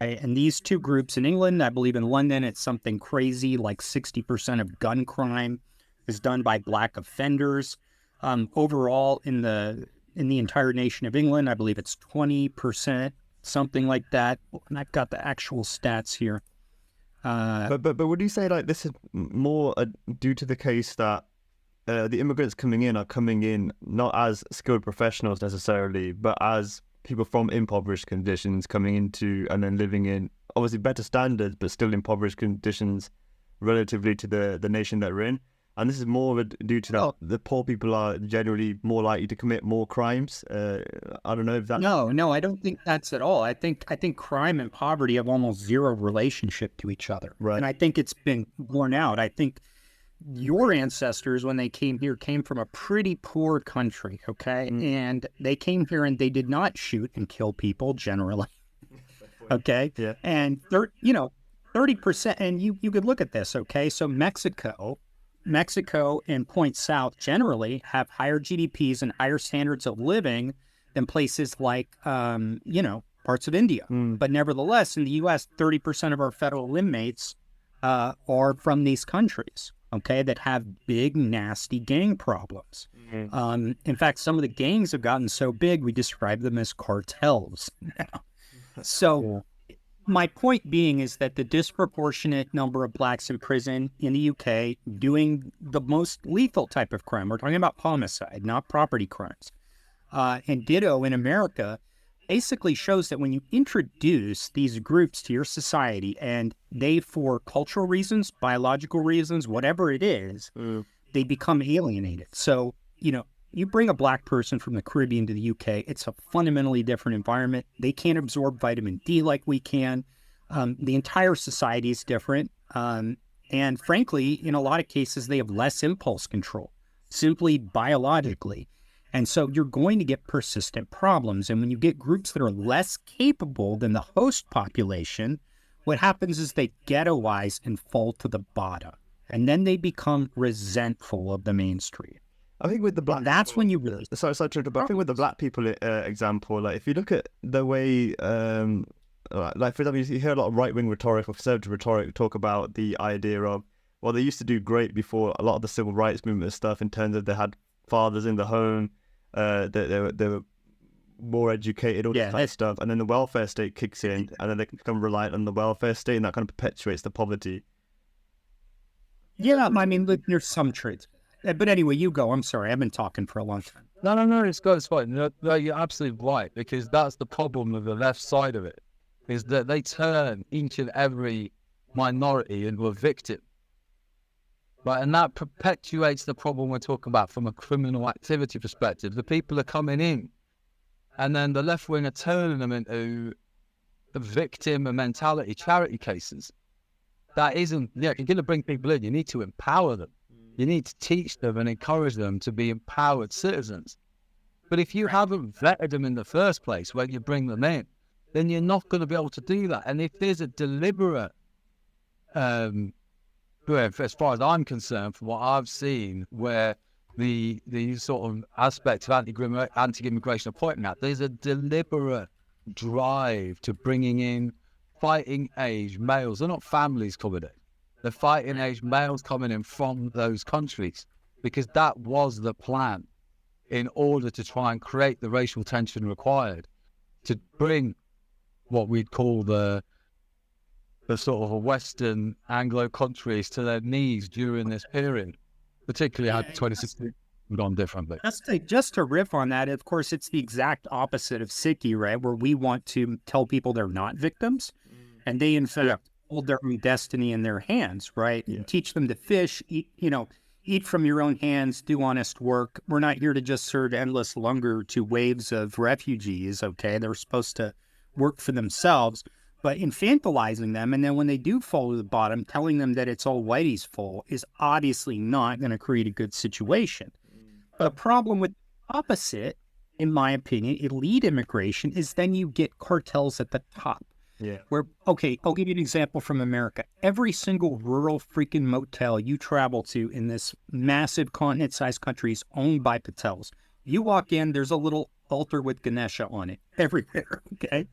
Okay? And these two groups in England, I believe in London, it's something crazy, like 60% of gun crime is done by black offenders. Overall, in the entire nation of England, I believe it's 20%. Something like that, and I've got the actual stats here. But would you say like this is more due to the case that the immigrants coming in are coming in not as skilled professionals necessarily, but as people from impoverished conditions coming into and then living in obviously better standards, but still impoverished conditions relatively to the nation that we're in? And this is more due to that the poor people are generally more likely to commit more crimes. I don't know if that. No, I don't think that's at all. I think crime and poverty have almost zero relationship to each other, right? And I think it's been borne out. I think your ancestors, when they came here, came from a pretty poor country, okay, and they came here and they did not shoot and kill people generally, okay, yeah, and 30%, and you could look at this, okay, so Mexico and Point South generally have higher GDPs and higher standards of living than places like, parts of India. But nevertheless, in the U.S., 30% of our federal inmates are from these countries, okay, that have big, nasty gang problems. In fact, some of the gangs have gotten so big, we describe them as cartels now. So my point being is that the disproportionate number of blacks in prison in the UK doing the most lethal type of crime, we're talking about homicide, not property crimes, and ditto in America, basically shows that when you introduce these groups to your society and they, for cultural reasons, biological reasons, whatever it is, they become alienated. So, you bring a black person from the Caribbean to the UK, it's a fundamentally different environment. They can't absorb vitamin D like we can. The entire society is different. And frankly, in a lot of cases, they have less impulse control, simply biologically. And so you're going to get persistent problems. And when you get groups that are less capable than the host population, what happens is they ghettoize and fall to the bottom. And then they become resentful of the mainstream. I think with the black, that's when you really. Sorry, but I think with the black people example, like if you look at the way, like for example, you hear a lot of right-wing rhetoric or conservative rhetoric talk about the idea of, well, they used to do great before a lot of the civil rights movement and stuff in terms of they had fathers in the home, they were more educated, all this kind of stuff, and then the welfare state kicks in, and then they can become reliant on the welfare state, and that kind of perpetuates the poverty. Yeah, I mean, there's some traits. But anyway, you go. I'm sorry. I've been talking for a long time. No, it's good. It's fine. No, you're absolutely right, because that's the problem with the left side of it, is that they turn each and every minority into a victim. Right, and that perpetuates the problem we're talking about from a criminal activity perspective. The people are coming in, and then the left wing are turning them into the victim mentality, charity cases. that isn't, if you're going to bring people in, you need to empower them. You need to teach them and encourage them to be empowered citizens. But if you haven't vetted them in the first place when you bring them in, then you're not going to be able to do that. And if there's a deliberate, as far as I'm concerned, from what I've seen, where the sort of aspect of anti-immigration are pointing at, there's a deliberate drive to bringing in fighting age males. They're not families coming in. They're fighting age males coming in from those countries, because that was the plan in order to try and create the racial tension required to bring what we'd call the sort of a Western Anglo countries to their knees during this period, particularly had 2016 gone differently. Just to riff on that, of course, it's the exact opposite of Sikhi, right? Where we want to tell people they're not victims, and they in fact hold their own destiny in their hands, right? Yeah. Teach them to fish, eat from your own hands, do honest work. We're not here to just serve endless hunger to waves of refugees, okay? They're supposed to work for themselves, but infantilizing them, and then when they do fall to the bottom, telling them that it's all whitey's fault is obviously not going to create a good situation. But a problem with the opposite, in my opinion, elite immigration, is then you get cartels at the top. Yeah. Where, okay, I'll give you an example from America. Every single rural freaking motel you travel to in this massive continent-sized country is owned by Patels. You walk in, there's a little altar with Ganesha on it everywhere, okay?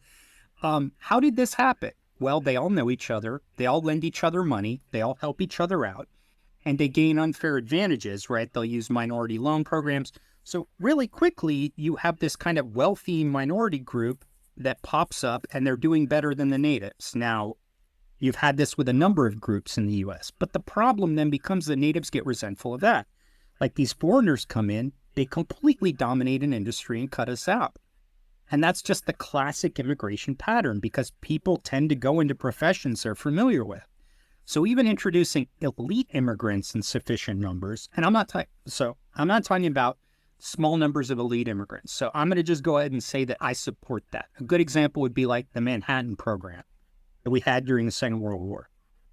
How did this happen? Well, they all know each other. They all lend each other money. They all help each other out. And they gain unfair advantages, right? They'll use minority loan programs. So really quickly, you have this kind of wealthy minority group that pops up, and they're doing better than the natives. Now, you've had this with a number of groups in the U.S., but the problem then becomes the natives get resentful of that. Like these foreigners come in, they completely dominate an industry and cut us out. And that's just the classic immigration pattern, because people tend to go into professions they're familiar with. So even introducing elite immigrants in sufficient numbers, and I'm not talking about small numbers of elite immigrants. So I'm going to just go ahead and say that I support that. A good example would be like the Manhattan program that we had during the Second World War.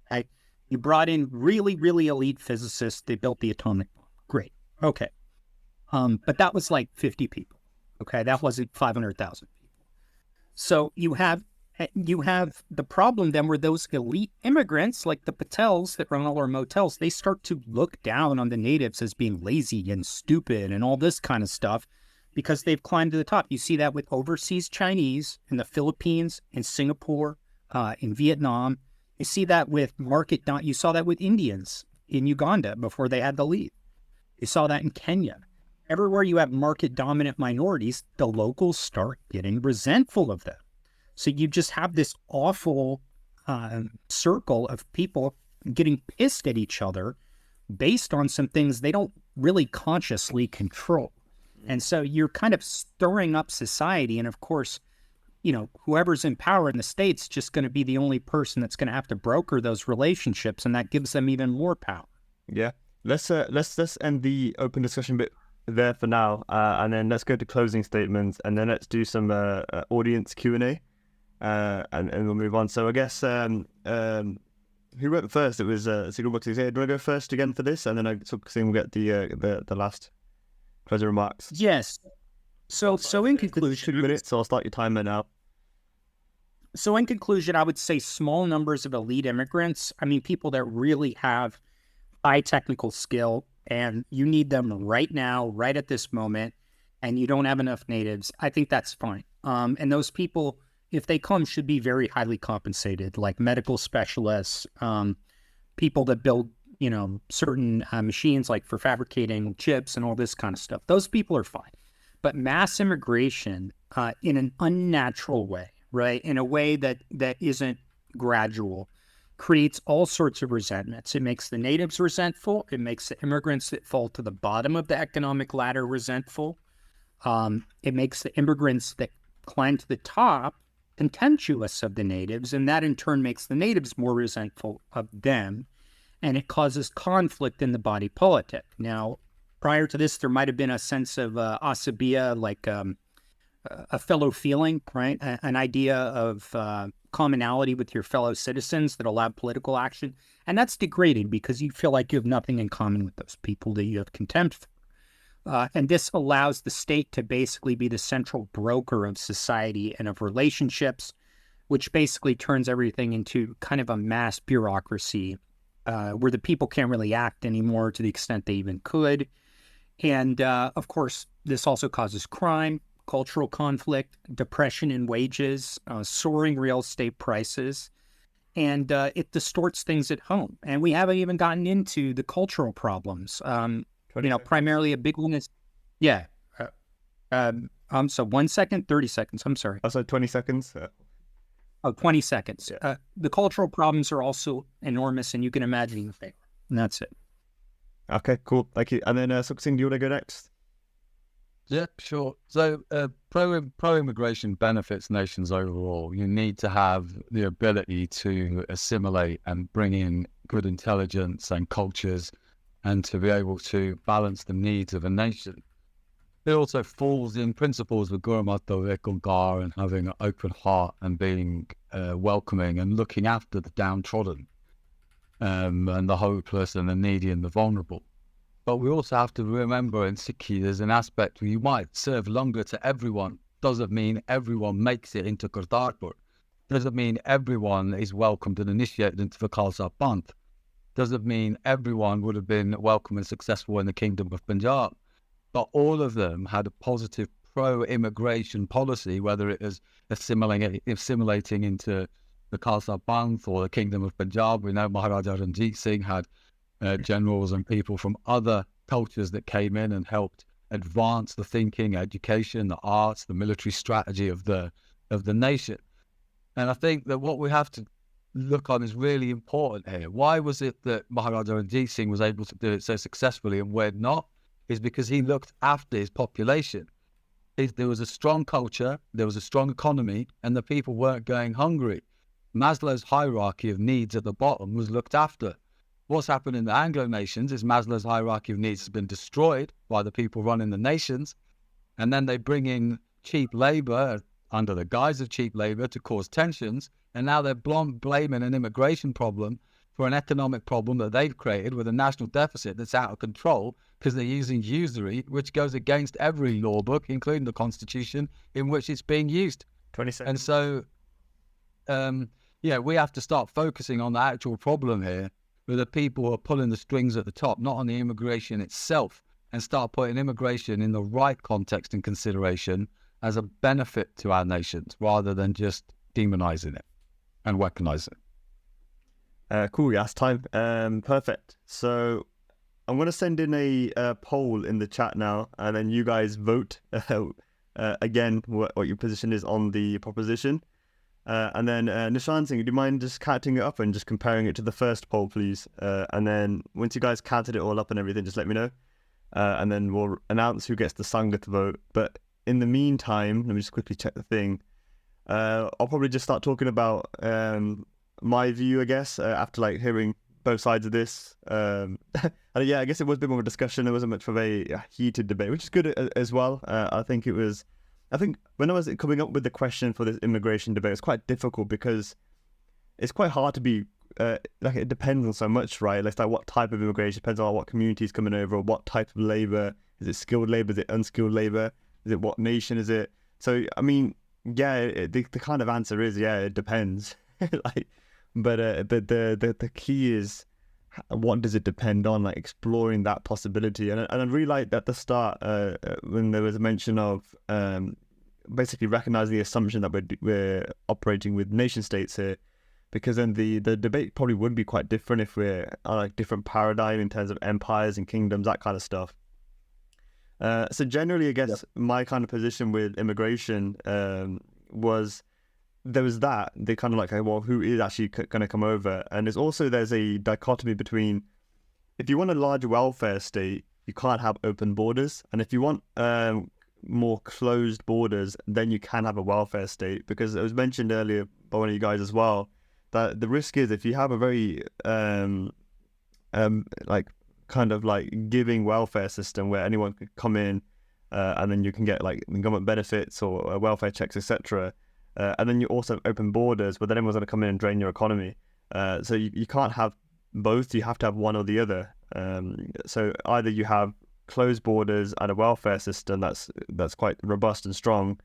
Right? You brought in really, really elite physicists. They built the atomic bomb. Great. Okay. But that was like 50 people. Okay. That wasn't 500,000 people. So you have the problem then where those elite immigrants, like the Patels that run all our motels, they start to look down on the natives as being lazy and stupid and all this kind of stuff because they've climbed to the top. You see that with overseas Chinese in the Philippines, in Singapore, in Vietnam. You see that with you saw that with Indians in Uganda before they had the lead. You saw that in Kenya. Everywhere you have market dominant minorities, the locals start getting resentful of them. So you just have this awful circle of people getting pissed at each other based on some things they don't really consciously control. And so you're kind of stirring up society. And of course, whoever's in power in the States just going to be the only person that's going to have to broker those relationships. And that gives them even more power. Yeah. Let's end the open discussion bit there for now. And then let's go to closing statements. And then let's do some audience Q&A. And we'll move on. So I guess who went first? It was Signal Box. Do you want to go first again for this, and then we'll get the last closing remarks. Yes. So in conclusion, 2 minutes. So I'll start your timer now. So in conclusion, I would say small numbers of elite immigrants. I mean, people that really have high technical skill, and you need them right now, right at this moment, and you don't have enough natives. I think that's fine. And those people, if they come, should be very highly compensated, like medical specialists, people that build, certain machines, like for fabricating chips and all this kind of stuff. Those people are fine. But mass immigration in an unnatural way, right, in a way that isn't gradual, creates all sorts of resentments. It makes the natives resentful. It makes the immigrants that fall to the bottom of the economic ladder resentful. It makes the immigrants that climb to the top contemptuous of the natives, and that in turn makes the natives more resentful of them, and it causes conflict in the body politic. Now, prior to this, there might have been a sense of asabiya, like a fellow feeling, right? An idea of commonality with your fellow citizens that allow political action. And that's degrading because you feel like you have nothing in common with those people that you have contempt for. And this allows the state to basically be the central broker of society and of relationships, which basically turns everything into kind of a mass bureaucracy where the people can't really act anymore to the extent they even could. And of course, this also causes crime, cultural conflict, depression in wages, soaring real estate prices, and it distorts things at home. And we haven't even gotten into the cultural problems. Primarily a big one is, so 1 second, 30 seconds, I'm sorry. Also 20 seconds. 20 seconds. Yeah. The cultural problems are also enormous, and you can imagine the thing. And that's it. Okay, cool. Thank you. And then, Sukhsing, do you want to go next? Yeah, sure. So pro-immigration benefits nations overall. You need to have the ability to assimilate and bring in good intelligence and cultures and to be able to balance the needs of a nation. It also falls in principles with Gurmato Ekongar and having an open heart and being welcoming and looking after the downtrodden and the hopeless and the needy and the vulnerable. But we also have to remember in Sikhi there's an aspect where you might serve longer to everyone. Doesn't mean everyone makes it into Kartarpur. Doesn't mean everyone is welcomed and initiated into the Khalsa Panth. Doesn't mean everyone would have been welcome and successful in the Kingdom of Punjab. But all of them had a positive pro-immigration policy, whether it is assimilating into the Khalsa Panth or the Kingdom of Punjab. We know Maharaja Ranjit Singh had generals and people from other cultures that came in and helped advance the thinking, education, the arts, the military strategy of the nation. And I think that what we have to look on is really important here. Why was it that Maharaja Ranjit Singh was able to do it so successfully and we're not? Is because he looked after his population. There was a strong culture, there was a strong economy, and the people weren't going hungry. Maslow's hierarchy of needs at the bottom was looked after. What's happened in the Anglo nations is Maslow's hierarchy of needs has been destroyed by the people running the nations, and then they bring in cheap labor under the guise of cheap labor to cause tensions, and now they're blaming an immigration problem for an economic problem that they've created with a national deficit that's out of control because they're using usury, which goes against every law book, including the Constitution, in which it's being used. 20 seconds. And so, we have to start focusing on the actual problem here, where the people who are pulling the strings at the top, not on the immigration itself, and start putting immigration in the right context and consideration as a benefit to our nations, rather than just demonizing it and weaponizing it. Cool, yeah, that's time. Perfect. So I'm going to send in a poll in the chat now, and then you guys vote again what your position is on the proposition. And then Nishan Singh, do you mind just counting it up and just comparing it to the first poll, please? And then once you guys counted it all up and everything, just let me know. And then we'll announce who gets the Sangat vote. But in the meantime, let me just quickly check the thing. I'll probably just start talking about my view, I guess, after like hearing both sides of this. And yeah, I guess it was a bit more of a discussion. It wasn't much of a heated debate, which is good as well. I think when I was coming up with the question for this immigration debate, it's quite difficult because it's quite hard to be it depends on so much, right? Like what type of immigration depends on what community is coming over, or what type of labor. Is it skilled labor? Is it unskilled labor? Is it what nation is it? So I mean, yeah, the kind of answer is it depends. But the key is, what does it depend on? Like exploring that possibility, and I really liked at the start when there was a mention of basically recognizing the assumption that we're operating with nation states here, because then the debate probably would be quite different if we're on a different paradigm in terms of empires and kingdoms, that kind of stuff. So generally, I guess my kind of position with immigration was. There was that, they kind of like, well, who is actually going to come over? And there's a dichotomy between, if you want a large welfare state, you can't have open borders. And if you want more closed borders, then you can have a welfare state. Because it was mentioned earlier by one of you guys as well, that the risk is if you have a very giving welfare system where anyone could come in and then you can get like government benefits or welfare checks, etc., And then you also have open borders, but then everyone's going to come in and drain your economy. So you can't have both. You have to have one or the other. So either you have closed borders and a welfare system that's quite robust and strong,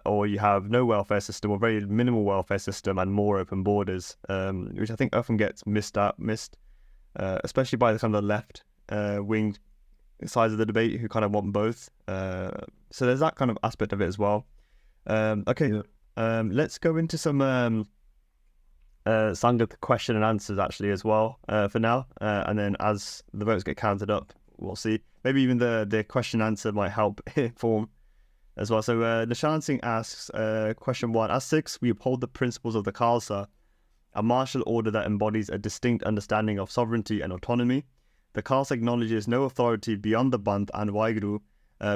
or you have no welfare system or very minimal welfare system and more open borders, which I think often gets missed, especially by the kind of the left wing sides of the debate who kind of want both. So there's that kind of aspect of it as well. Okay, let's go into some Sangat question and answers actually as well for now, and then as the votes get counted up, we'll see. Maybe even the question answer might help inform as well. So Nishan Singh asks, question 1, as Sikhs, we uphold the principles of the Khalsa, a martial order that embodies a distinct understanding of sovereignty and autonomy. The Khalsa acknowledges no authority beyond the Bandh and Waheguru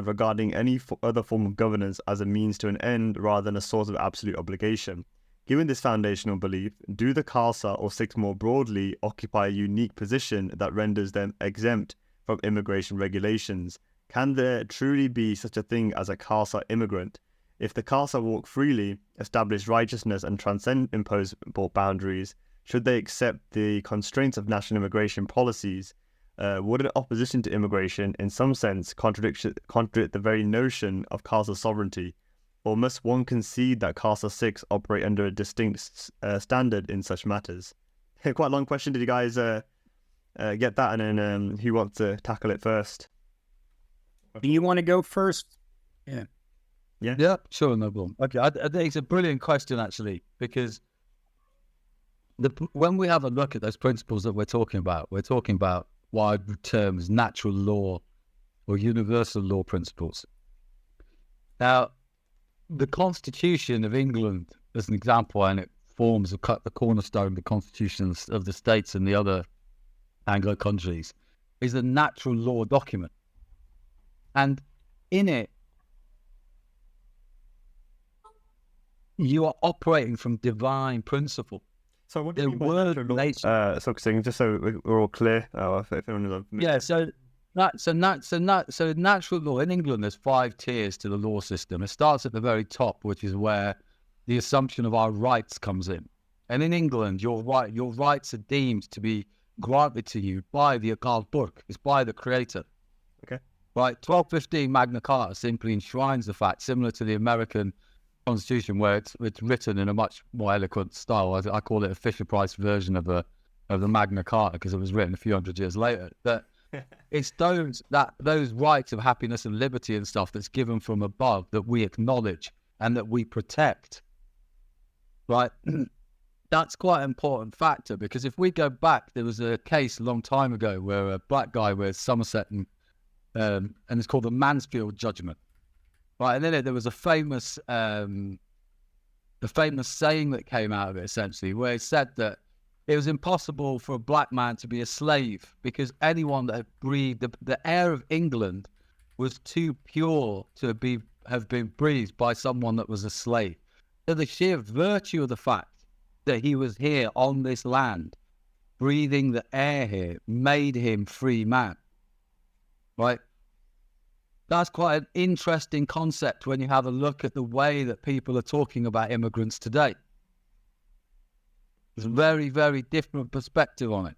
regarding any other form of governance as a means to an end rather than a source of absolute obligation. Given this foundational belief, do the Khalsa or Sikhs more broadly occupy a unique position that renders them exempt from immigration regulations? Can there truly be such a thing as a Khalsa immigrant? If the Khalsa walk freely, establish righteousness and transcend imposed boundaries, should they accept the constraints of national immigration policies? Would an opposition to immigration in some sense contradict the very notion of Khalsa sovereignty? Or must one concede that Khalsa Sikhs operate under a distinct standard in such matters? Quite a long question. Did you guys get that? And then who wants to tackle it first? Do you want to go first? Yeah, sure, no problem. Okay, I think it's a brilliant question actually, because when we have a look at those principles that we're talking about wide terms, natural law or universal law principles. Now, the Constitution of England, as an example, and it forms the cornerstone of the constitutions of the states and the other Anglo countries, is a natural law document. And in it, you are operating from divine principle. So what do you mean by natural law? Just so we're all clear. So natural law in England, there's 5 tiers to the law system. It starts at the very top, which is where the assumption of our rights comes in. And in England, your rights are deemed to be granted to you by the Akal Purkh. It's by the Creator. Okay. Right. 1215 Magna Carta simply enshrines the fact, similar to the American Constitution, where it's written in a much more eloquent style. I call it a Fisher-Price version of the Magna Carta because it was written a few hundred years later. That it's those rights of happiness and liberty and stuff that's given from above that we acknowledge and that we protect. Right? That's quite an important factor, because if we go back, there was a case a long time ago where a black guy with Somerset and it's called the Mansfield Judgment. Right, and then there was a famous saying that came out of it, essentially, where it said that it was impossible for a black man to be a slave because anyone that had breathed the air of England was too pure to have been breathed by someone that was a slave. So the sheer virtue of the fact that he was here on this land, breathing the air here, made him free man. Right? That's quite an interesting concept when you have a look at the way that people are talking about immigrants today. There's a very, very different perspective on it.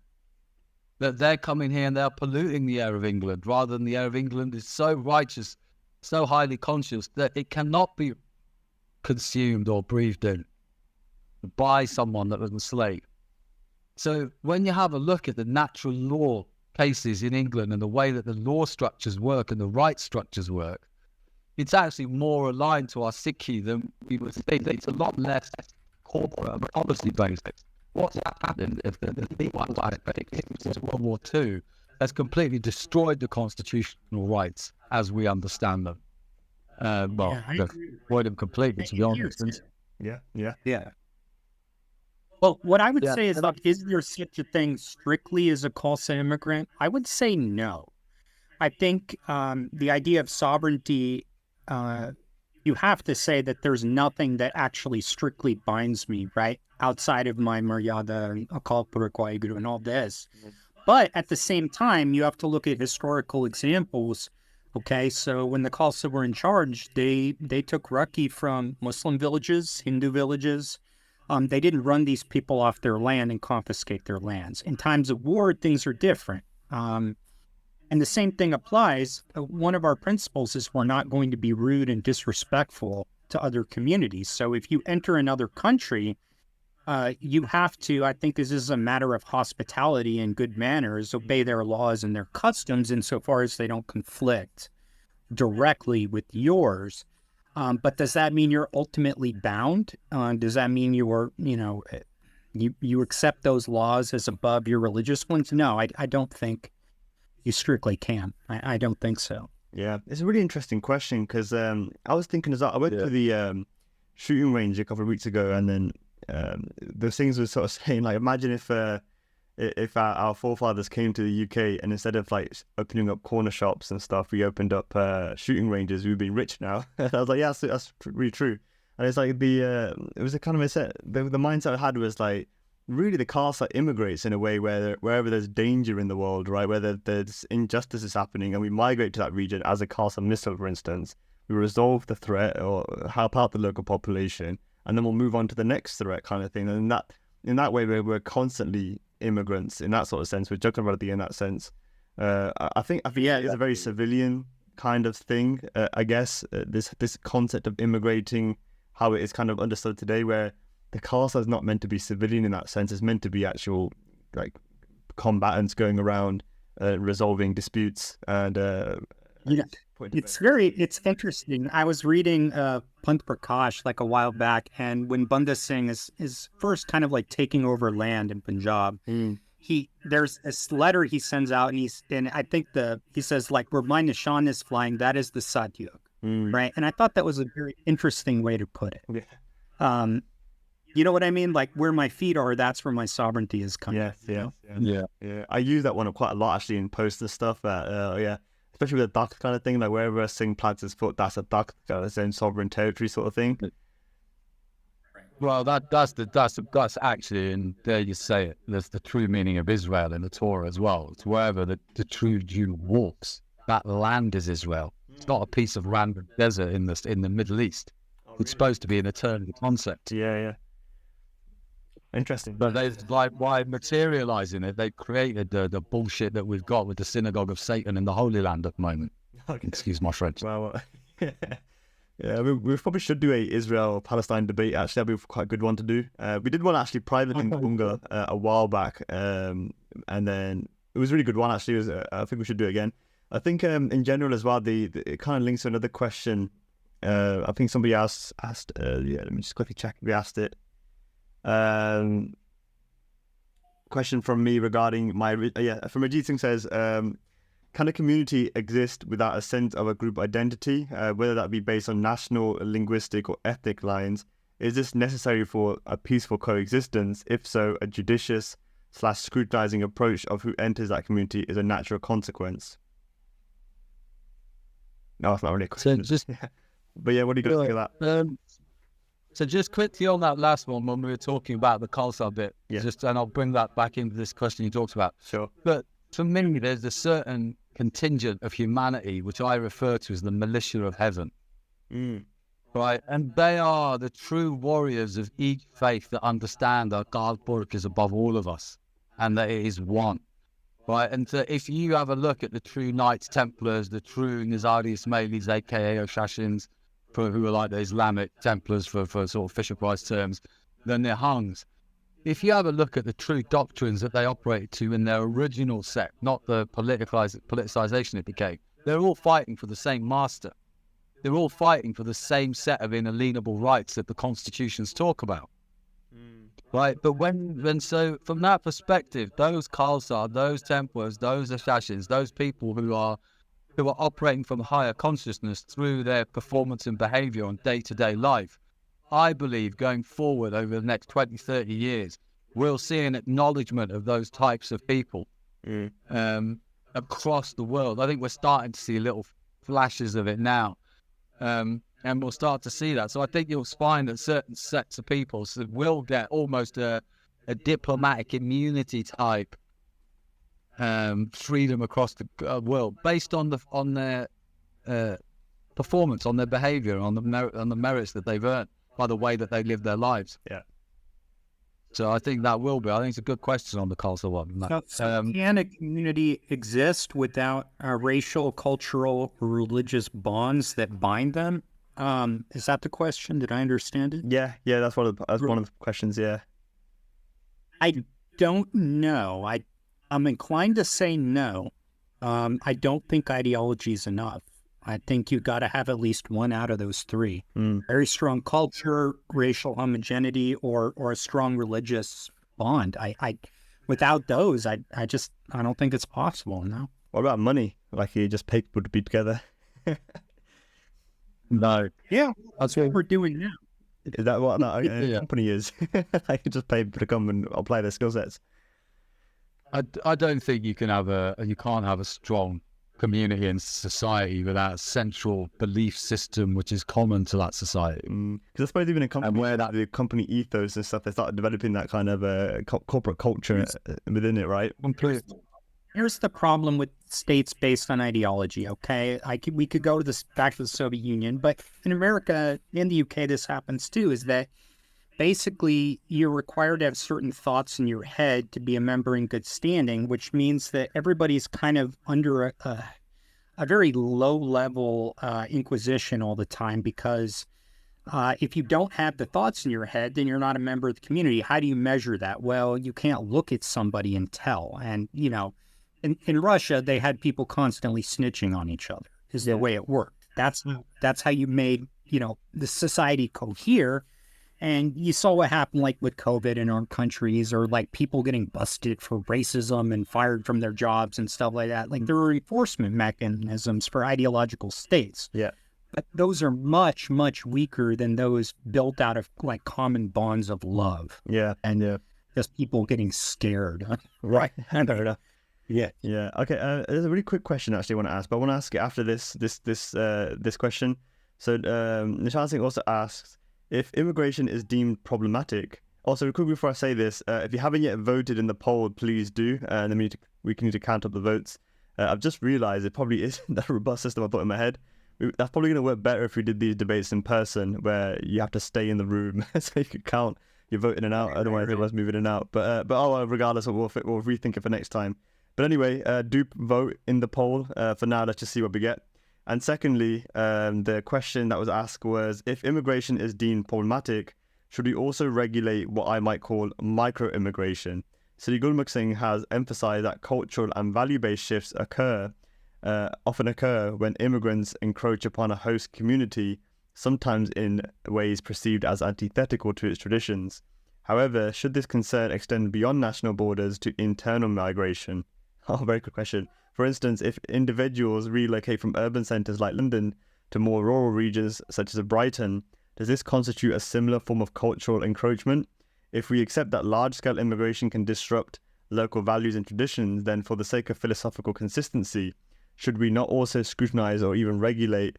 That they're coming here and they're polluting the air of England, rather than the air of England is so righteous, so highly conscious that it cannot be consumed or breathed in by someone that was a slave. So when you have a look at the natural law cases in England and the way that the law structures work and the rights structures work, it's actually more aligned to our Sikhi than we would think. It's a lot less corporate and policy based. What's happened if the big one since World War II has completely destroyed the constitutional rights as we understand them. Destroyed them completely, to be honest. Yeah. Well, what I would say is, is there such a thing strictly as a Khalsa immigrant? I would say no. I think the idea of sovereignty, you have to say that there's nothing that actually strictly binds me, right? Outside of my Maryada, Akal Purkh, Waheguru, and all this. But at the same time, you have to look at historical examples Okay, so when the Khalsa were in charge, they took Rakhi from Muslim villages, Hindu villages. They didn't run these people off their land and confiscate their lands. In times of war, things are different. And the same thing applies. One of our principles is we're not going to be rude and disrespectful to other communities. So if you enter another country, you have to, I think this is a matter of hospitality and good manners, obey their laws and their customs insofar as they don't conflict directly with yours. But does that mean you're ultimately bound? Does that mean you accept those laws as above your religious ones? No, I don't think you strictly can. I don't think so. Yeah, it's a really interesting question because I was thinking as well, I went to the shooting range a couple of weeks ago, and then those things were sort of saying, like, imagine if our forefathers came to the UK and instead of like opening up corner shops and stuff, we opened up shooting ranges, we'd be rich now. I was like, yeah, that's really true. And it's like it was a kind of the mindset I had was like, really the caste like immigrates in a way where wherever there's danger in the world, right, where there's injustice happening, and we migrate to that region as a caste of missile, for instance. We resolve the threat or help out the local population, and then we'll move on to the next threat kind of thing. And in that way, we're constantly immigrants in that sort of sense. We're juggling in that sense. I think yeah, it's a very civilian kind of thing. I guess this concept of immigrating, how it is kind of understood today, where the caste is not meant to be civilian in that sense. It's meant to be actual like combatants going around resolving disputes and it's interesting. I was reading Pant Prakash like a while back, and when Banda Singh is first kind of like taking over land in Punjab, there's this letter he sends out, and I think he says like, where my nishan is flying, that is the Satyug, right? And I thought that was a very interesting way to put it. Yeah. You know what I mean? Like, where my feet are, that's where my sovereignty is coming. Yeah. I use that one quite a lot actually in posts and stuff. Especially with the Dak kind of thing, like wherever a Singh plants his foot, that's a Dak, got its own sovereign territory sort of thing. Well, that's actually, and there you say it. There's the true meaning of Israel in the Torah as well. It's wherever the true Jew walks, that land is Israel. It's not a piece of random desert in the Middle East. It's supposed to be an eternal concept. Yeah. Interesting. But by materializing it, they created the bullshit that we've got with the synagogue of Satan in the Holy Land at the moment. Okay. Excuse my French. Well, yeah, we probably should do a Israel-Palestine debate. Actually, that'd be quite a good one to do. We did one actually private in Bunga a while back, and then it was a really good one actually. I think we should do it again. I think in general as well, it kind of links to another question. I think somebody asked. Let me just quickly check if we asked it. Question from me regarding from Ajit Singh says, can a community exist without a sense of a group identity, whether that be based on national, linguistic or ethnic lines? Is this necessary for a peaceful coexistence? If so, a judicious / scrutinizing approach of who enters that community is a natural consequence. No, it's not really a question. But yeah, what do you think of that? So just quickly on that last one, when we were talking about the Khalsa bit, and I'll bring that back into this question you talked about. Sure. But for me, there's a certain contingent of humanity, which I refer to as the militia of heaven. Right? And they are the true warriors of each faith that understand that God Baruch is above all of us and that it is one. Right? And so if you have a look at the true Knights Templars, the true Nizari Ismailis, aka Oshashins, who are like the Islamic Templars for sort of Fisher Price terms, then they're Hungs. If you have a look at the true doctrines that they operated to in their original sect, not the politicization it became, they're all fighting for the same master. They're all fighting for the same set of inalienable rights that the constitutions talk about. Right? But so from that perspective, those Khalsa, those Templars, those Assassins, those people who are operating from higher consciousness through their performance and behavior on day-to-day life, I believe going forward over the next 20, 30 years, we'll see an acknowledgement of those types of people across the world. I think we're starting to see little flashes of it now. And we'll start to see that. So I think you'll find that certain sets of people will get almost a diplomatic immunity type freedom across the world based on their performance, on their behaviour, on the merits that they've earned by the way that they live their lives. Yeah. So I think that will be. I think it's a good question on the cultural one. So can a community exist without racial, cultural, or religious bonds that bind them? Is that the question? Did I understand it? Yeah, that's one of the questions. Yeah. I don't know. I'm inclined to say no. I don't think ideology is enough. I think you got to have at least one out of those three. Very strong culture, racial homogeneity, or a strong religious bond. Without those, I don't think it's possible. No. What about money? Like you just pay people to be together? No. Yeah, that's what we're doing now. Is that what a company is? I can just pay people to come and apply their skill sets. I don't think you can't have a strong community and society without a central belief system which is common to that society. Because I suppose even in companies, where the company ethos and stuff, they started developing that kind of corporate culture within it, right? Completely. Here's the problem with states based on ideology, okay? We could go to back to the Soviet Union, but in America, in the UK, this happens too, is that basically you're required to have certain thoughts in your head to be a member in good standing, which means that everybody's kind of under a very low-level inquisition all the time, because if you don't have the thoughts in your head, then you're not a member of the community. How do you measure that? Well, you can't look at somebody and tell. And, in Russia, they had people constantly snitching on each other, is the way it worked. That's how you made, the society cohere. And you saw what happened, like with COVID in our countries, or like people getting busted for racism and fired from their jobs and stuff like that. Like there are enforcement mechanisms for ideological states. Yeah. But those are much, much weaker than those built out of like common bonds of love. Yeah. And just people getting scared. Right. Fair enough. Yeah. Yeah. Okay. There's a really quick question actually I want to ask, but I want to ask it after this question. So Nishant Singh also asks, if immigration is deemed problematic. Also, quickly before I say this, if you haven't yet voted in the poll, please do, and then we can need to count up the votes. I've just realised it probably isn't that robust system I thought in my head. That's probably going to work better if we did these debates in person, where you have to stay in the room so you can count your vote in and out. Otherwise, everyone's moving in and out. But regardless, we'll rethink it for next time. But anyway, do vote in the poll. For now, let's just see what we get. And secondly, the question that was asked was, if immigration is deemed problematic, should we also regulate what I might call micro-immigration? Sri Gulmukh Singh has emphasized that cultural and value-based shifts often occur when immigrants encroach upon a host community, sometimes in ways perceived as antithetical to its traditions. However, should this concern extend beyond national borders to internal migration? Oh, very good question. For instance, if individuals relocate from urban centres like London to more rural regions such as Brighton, does this constitute a similar form of cultural encroachment? If we accept that large-scale immigration can disrupt local values and traditions, then for the sake of philosophical consistency, should we not also scrutinise or even regulate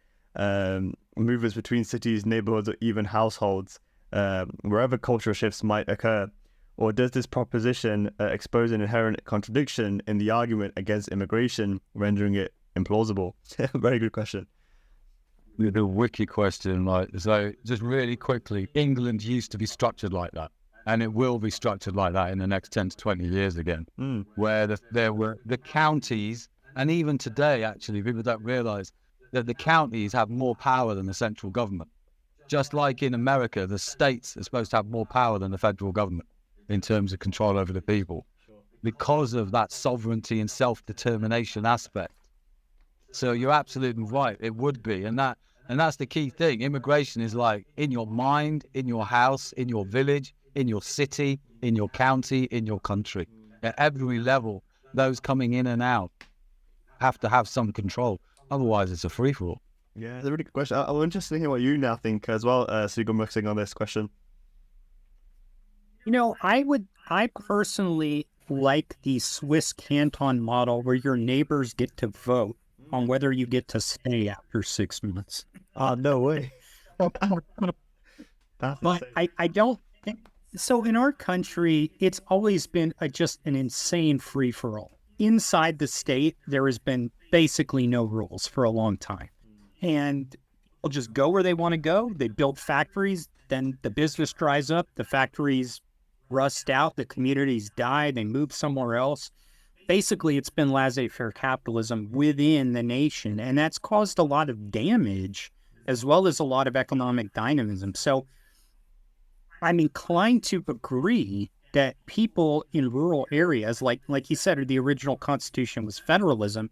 movements between cities, neighbourhoods, or even households, wherever cultural shifts might occur? Or does this proposition expose an inherent contradiction in the argument against immigration, rendering it implausible? Very good question. The wiki question, right? So just really quickly, England used to be structured like that, and it will be structured like that in the next 10 to 20 years again, where there were the counties, and even today, actually, people don't realise that the counties have more power than the central government. Just like in America, the states are supposed to have more power than the federal government in terms of control over the people, because of that sovereignty and self-determination aspect. So you're absolutely right, it would be, and that's the key thing. Immigration is like in your mind, in your house, in your village, in your city, in your county, in your country. At every level, those coming in and out have to have some control. Otherwise, it's a free-for-all. Yeah, it's a really good question. I'm interested to hear what you now think as well, Sri Gulmukh Singh, on this question. I personally like the Swiss canton model where your neighbors get to vote on whether you get to stay after 6 months. No way. But I don't think so. In our country, it's always been just an insane free-for-all. Inside the state, there has been basically no rules for a long time. and people just go where they want to go. They build factories, then the business dries up, the factories rust out, the communities die, they move somewhere else. Basically, it's been laissez-faire capitalism within the nation, and that's caused a lot of damage as well as a lot of economic dynamism. So I'm inclined to agree that people in rural areas, like you said, the original Constitution was federalism,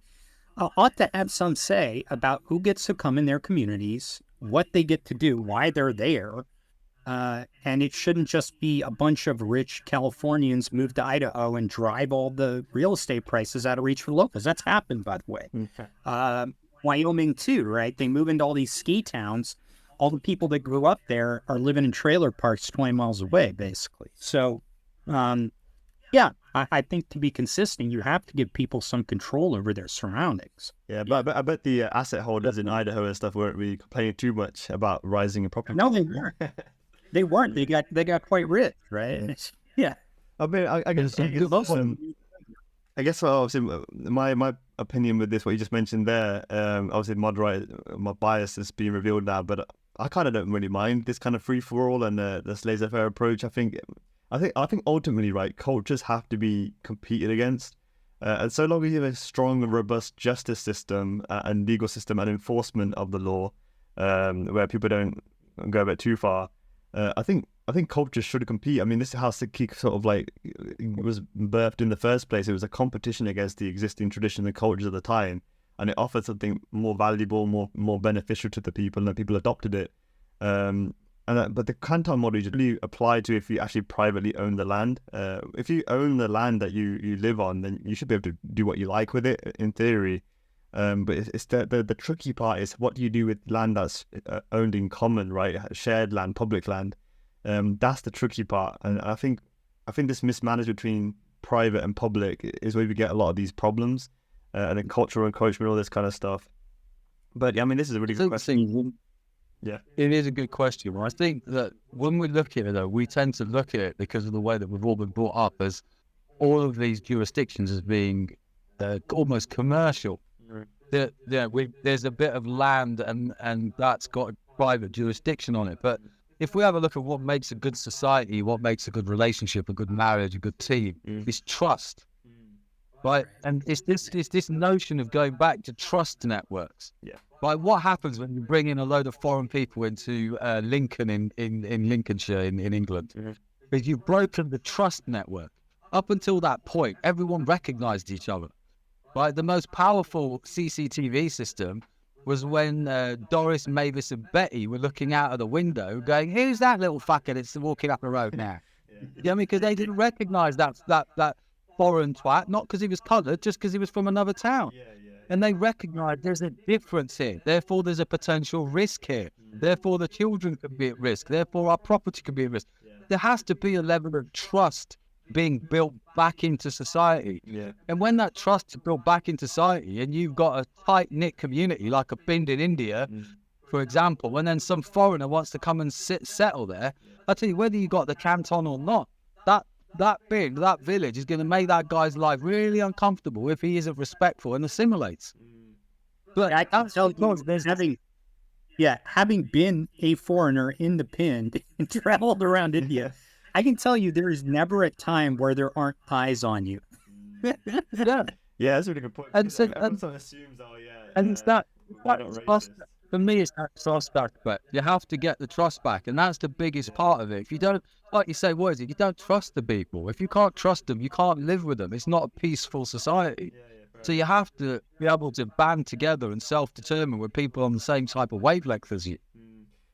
ought to have some say about who gets to come in their communities, what they get to do, why they're there. And it shouldn't just be a bunch of rich Californians move to Idaho and drive all the real estate prices out of reach for locals. That's happened, by the way. Okay. Wyoming, too, right? They move into all these ski towns. All the people that grew up there are living in trailer parks 20 miles away, basically. So, yeah, I think to be consistent, you have to give people some control over their surroundings. Yeah, but I bet the asset holders in Idaho and stuff weren't really complaining too much about rising in property. No, they weren't. They weren't. They got quite rich, right? Yeah. I mean, I guess obviously my opinion with this, what you just mentioned there, obviously my bias is being revealed now, but I kind of don't really mind this kind of free for all and this laissez-faire approach. I think ultimately, right, cultures have to be competed against, and so long as you have a strong and robust justice system and legal system and enforcement of the law, where people don't go a bit too far, I think culture should compete. I mean, this is how Sikh sort of like was birthed in the first place. It was a competition against the existing tradition and cultures of the time, and it offered something more valuable, more beneficial to the people, and the people adopted it. But the Canton model is really applied to if you actually privately own the land. If you own the land that you live on, then you should be able to do what you like with it, in theory. But it's the tricky part is what do you do with land that's owned in common, right? Shared land, public land. That's the tricky part, and I think this mismanagement between private and public is where we get a lot of these problems, and then cultural encouragement, all this kind of stuff. But yeah, I mean, this is a really good question. Yeah, it is a good question. I think that when we look at it, though, we tend to look at it because of the way that we've all been brought up as all of these jurisdictions as being almost commercial. There's a bit of land and that's got a private jurisdiction on it. But if we have a look at what makes a good society, what makes a good relationship, a good marriage, a good team, it's trust, right? And it's this notion of going back to trust networks. Yeah. Right. What happens when you bring in a load of foreign people into Lincoln in Lincolnshire in England? Because you've broken the trust network. Up until that point, everyone recognised each other. Right, the most powerful CCTV system was when Doris, Mavis, and Betty were looking out of the window, going, "Who's that little fucker that's walking up the road now?" You know what I mean? Because they didn't recognise that foreign twat, not because he was coloured, just because he was from another town. And they recognised there's a difference here. Therefore, there's a potential risk here. Therefore, the children could be at risk. Therefore, our property could be at risk. There has to be a level of trust being built back into society. And when that trust is built back into society and you've got a tight-knit community like a Bind in India, for example, and then some foreigner wants to come and settle there, I tell you, whether you got the canton or not, that village is going to make that guy's life really uncomfortable if he isn't respectful and assimilates. But I can tell you, having been a foreigner in the Pind and traveled around India, I can tell you there is never a time where there aren't eyes on you. Yeah, that's a really good point. And so, everyone assumes, it's that trust. For me, it's that trust aspect. You have to get the trust back, and that's the biggest part of it. If you don't, like you say, what is it? You don't trust the people. If you can't trust them, you can't live with them. It's not a peaceful society. So you have to be able to band together and self-determine with people on the same type of wavelength as you.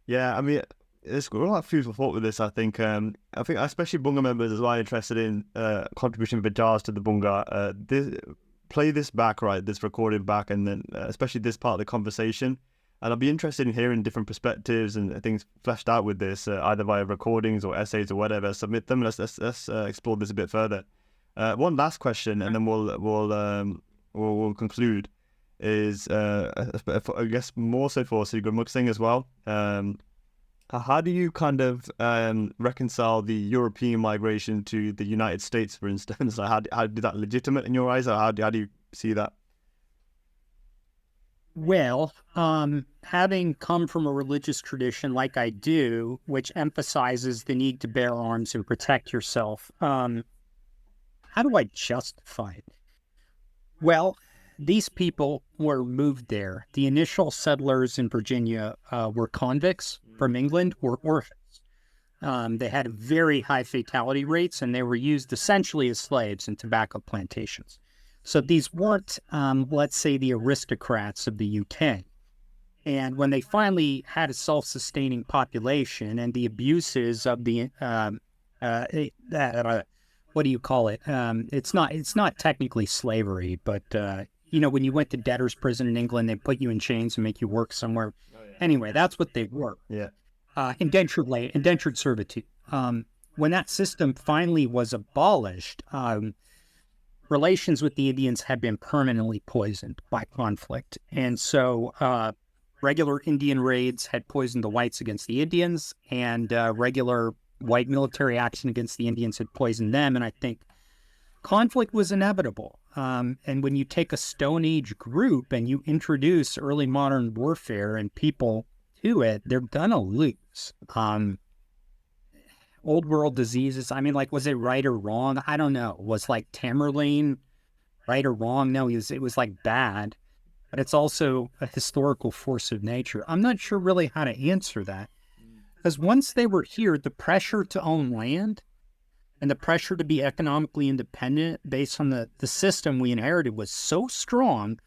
Yeah, I mean, there's a lot of food for thought with this. I think especially Bunga members as well interested in contribution with jars to the Bunga. Play this back, right? This recording back, and then especially this part of the conversation. And I'll be interested in hearing different perspectives and things fleshed out with this, either via recordings or essays or whatever. Submit them. Let's explore this a bit further. One last question, and then we'll conclude. Is I guess more so for Sigurd Muxing as well. How do you kind of reconcile the European migration to the United States, for instance? Like how is that legitimate in your eyes, or how do you see that? Well, having come from a religious tradition like I do, which emphasizes the need to bear arms and protect yourself, how do I justify it? Well, these people were moved there. The initial settlers in Virginia were convicts from England or orphans. They had very high fatality rates, and they were used essentially as slaves in tobacco plantations. So these weren't, let's say, the aristocrats of the UK. And when they finally had a self-sustaining population and the abuses of the, what do you call it? It's not technically slavery, but when you went to debtor's prison in England, they put you in chains and make you work somewhere. Anyway, that's what they were. Yeah. Indentured servitude. When that system finally was abolished, relations with the Indians had been permanently poisoned by conflict. And so regular Indian raids had poisoned the whites against the Indians, and regular white military action against the Indians had poisoned them. And I think conflict was inevitable. And when you take a Stone Age group and you introduce early modern warfare and people to it, they're going to lose. Old world diseases, I mean, like, was it right or wrong? I don't know. Was like Tamerlane right or wrong? No, it was like bad, but it's also a historical force of nature. I'm not sure really how to answer that, because once they were here, the pressure to own land and the pressure to be economically independent based on the system we inherited was so strong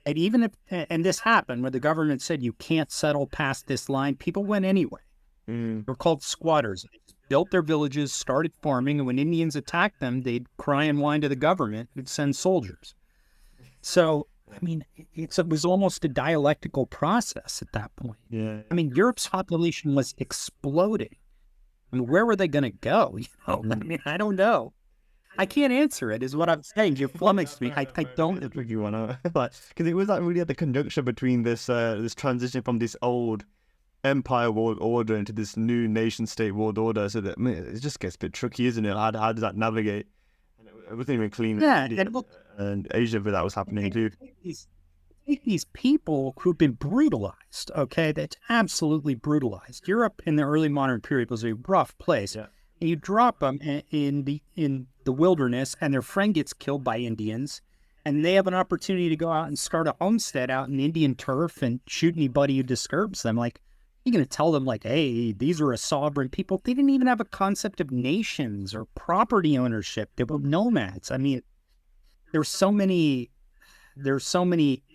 that even if, and this happened where the government said you can't settle past this line, people went anyway. They're called squatters. They built their villages, started farming, and when Indians attacked them, they'd cry and whine to the government who'd send soldiers. So, I mean, it was almost a dialectical process at that point. Yeah. I mean, Europe's population was exploding. I mean, where were they going to go? I mean, I don't know. I can't answer it, is what I'm saying. You flummoxed me. I don't. It's a tricky one, because it was like really at the conjunction between this this transition from this old empire world order into this new nation state world order. So that, I mean, it just gets a bit tricky, isn't it? How does that navigate? And it wasn't even clean. Yeah, and Asia, where that was happening too. Take these people who've been brutalized. Okay, that's absolutely brutalized. Europe in the early modern period was a rough place. Yeah. And you drop them in the wilderness, and their friend gets killed by Indians, and they have an opportunity to go out and start a homestead out in Indian turf and shoot anybody who disturbs them. Like, you're going to tell them, like, hey, these are a sovereign people. They didn't even have a concept of nations or property ownership. They were nomads. I mean, there's so many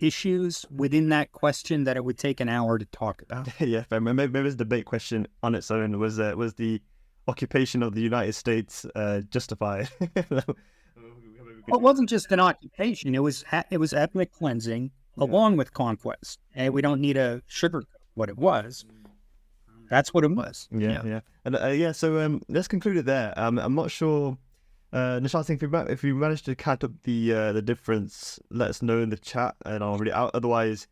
issues within that question that it would take an hour to talk about. Yeah, maybe it's a debate question on its own. Was the occupation of the United States justified? Well, it wasn't just an occupation. It was ethnic cleansing along with conquest. And we don't need to sugarcoat what it was. That's what it was. Yeah. And so let's conclude it there. I'm not sure, Nishant, if you managed to catch up the difference, let us know in the chat, and I'll read it out. Otherwise,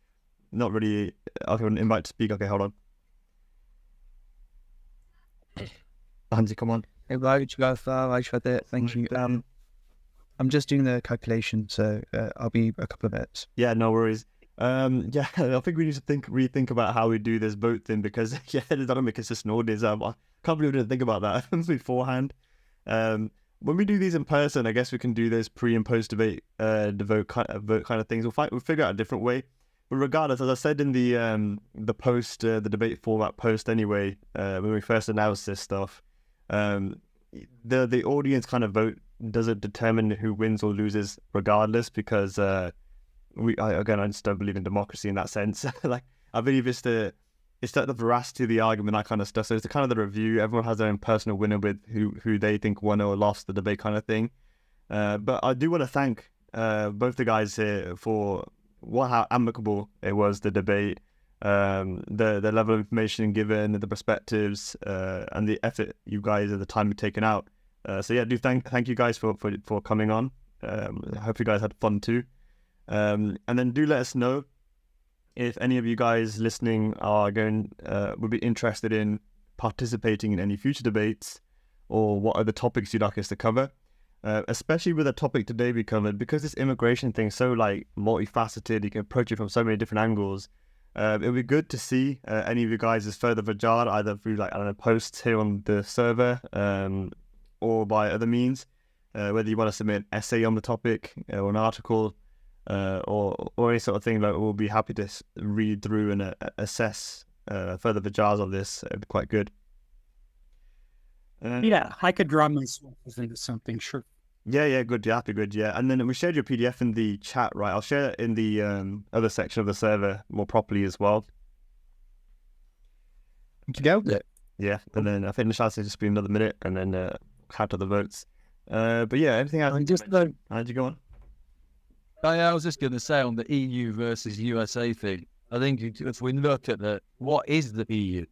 not really. Okay, invite to speak. Okay, hold on. Hansi, come on. Hello, thank you. I'm just doing the calculation, so I'll be a couple of minutes. Yeah, no worries. I think we need to rethink about how we do this vote thing, because there's not a consistent audience. I can't believe we didn't think about that beforehand. When we do these in person, I guess we can do those pre and post debate vote kind of things. We'll figure out a different way. But regardless, as I said in the post, the debate format post anyway, when we first announced this stuff, the audience kind of vote doesn't determine who wins or loses regardless, because I just don't believe in democracy in that sense. Like, I believe it's the veracity of the argument, that kind of stuff. So it's the kind of the review. Everyone has their own personal winner with who they think won or lost the debate kind of thing. But I do want to thank both the guys here for how amicable it was, the debate, the level of information given, the perspectives, and the effort you guys at the time have taken out. Do thank you guys for coming on. I hope you guys had fun too. And then do let us know if any of you guys listening would be interested in participating in any future debates, or what other topics you'd like us to cover. especially with the topic today we covered, because this immigration thing is so like multifaceted, you can approach it from so many different angles. It would be good to see any of you guys' further vajad, either through like, I don't know, posts here on the server, or by other means, whether you want to submit an essay on the topic or an article, or any sort of thing. Like, we'll be happy to read through and assess further vajads on this. It'd be quite good. Yeah, I could draw myself into something, sure. Yeah, good. Yeah, happy, good. Yeah, and then we shared your PDF in the chat, right? I'll share it in the other section of the server more properly as well. Go. Yeah, and then I think the chance will just be another minute, and then count up the votes. But yeah, anything else? How'd you go on? I was just going to say on the EU versus USA thing. I think if we look at what is the EU?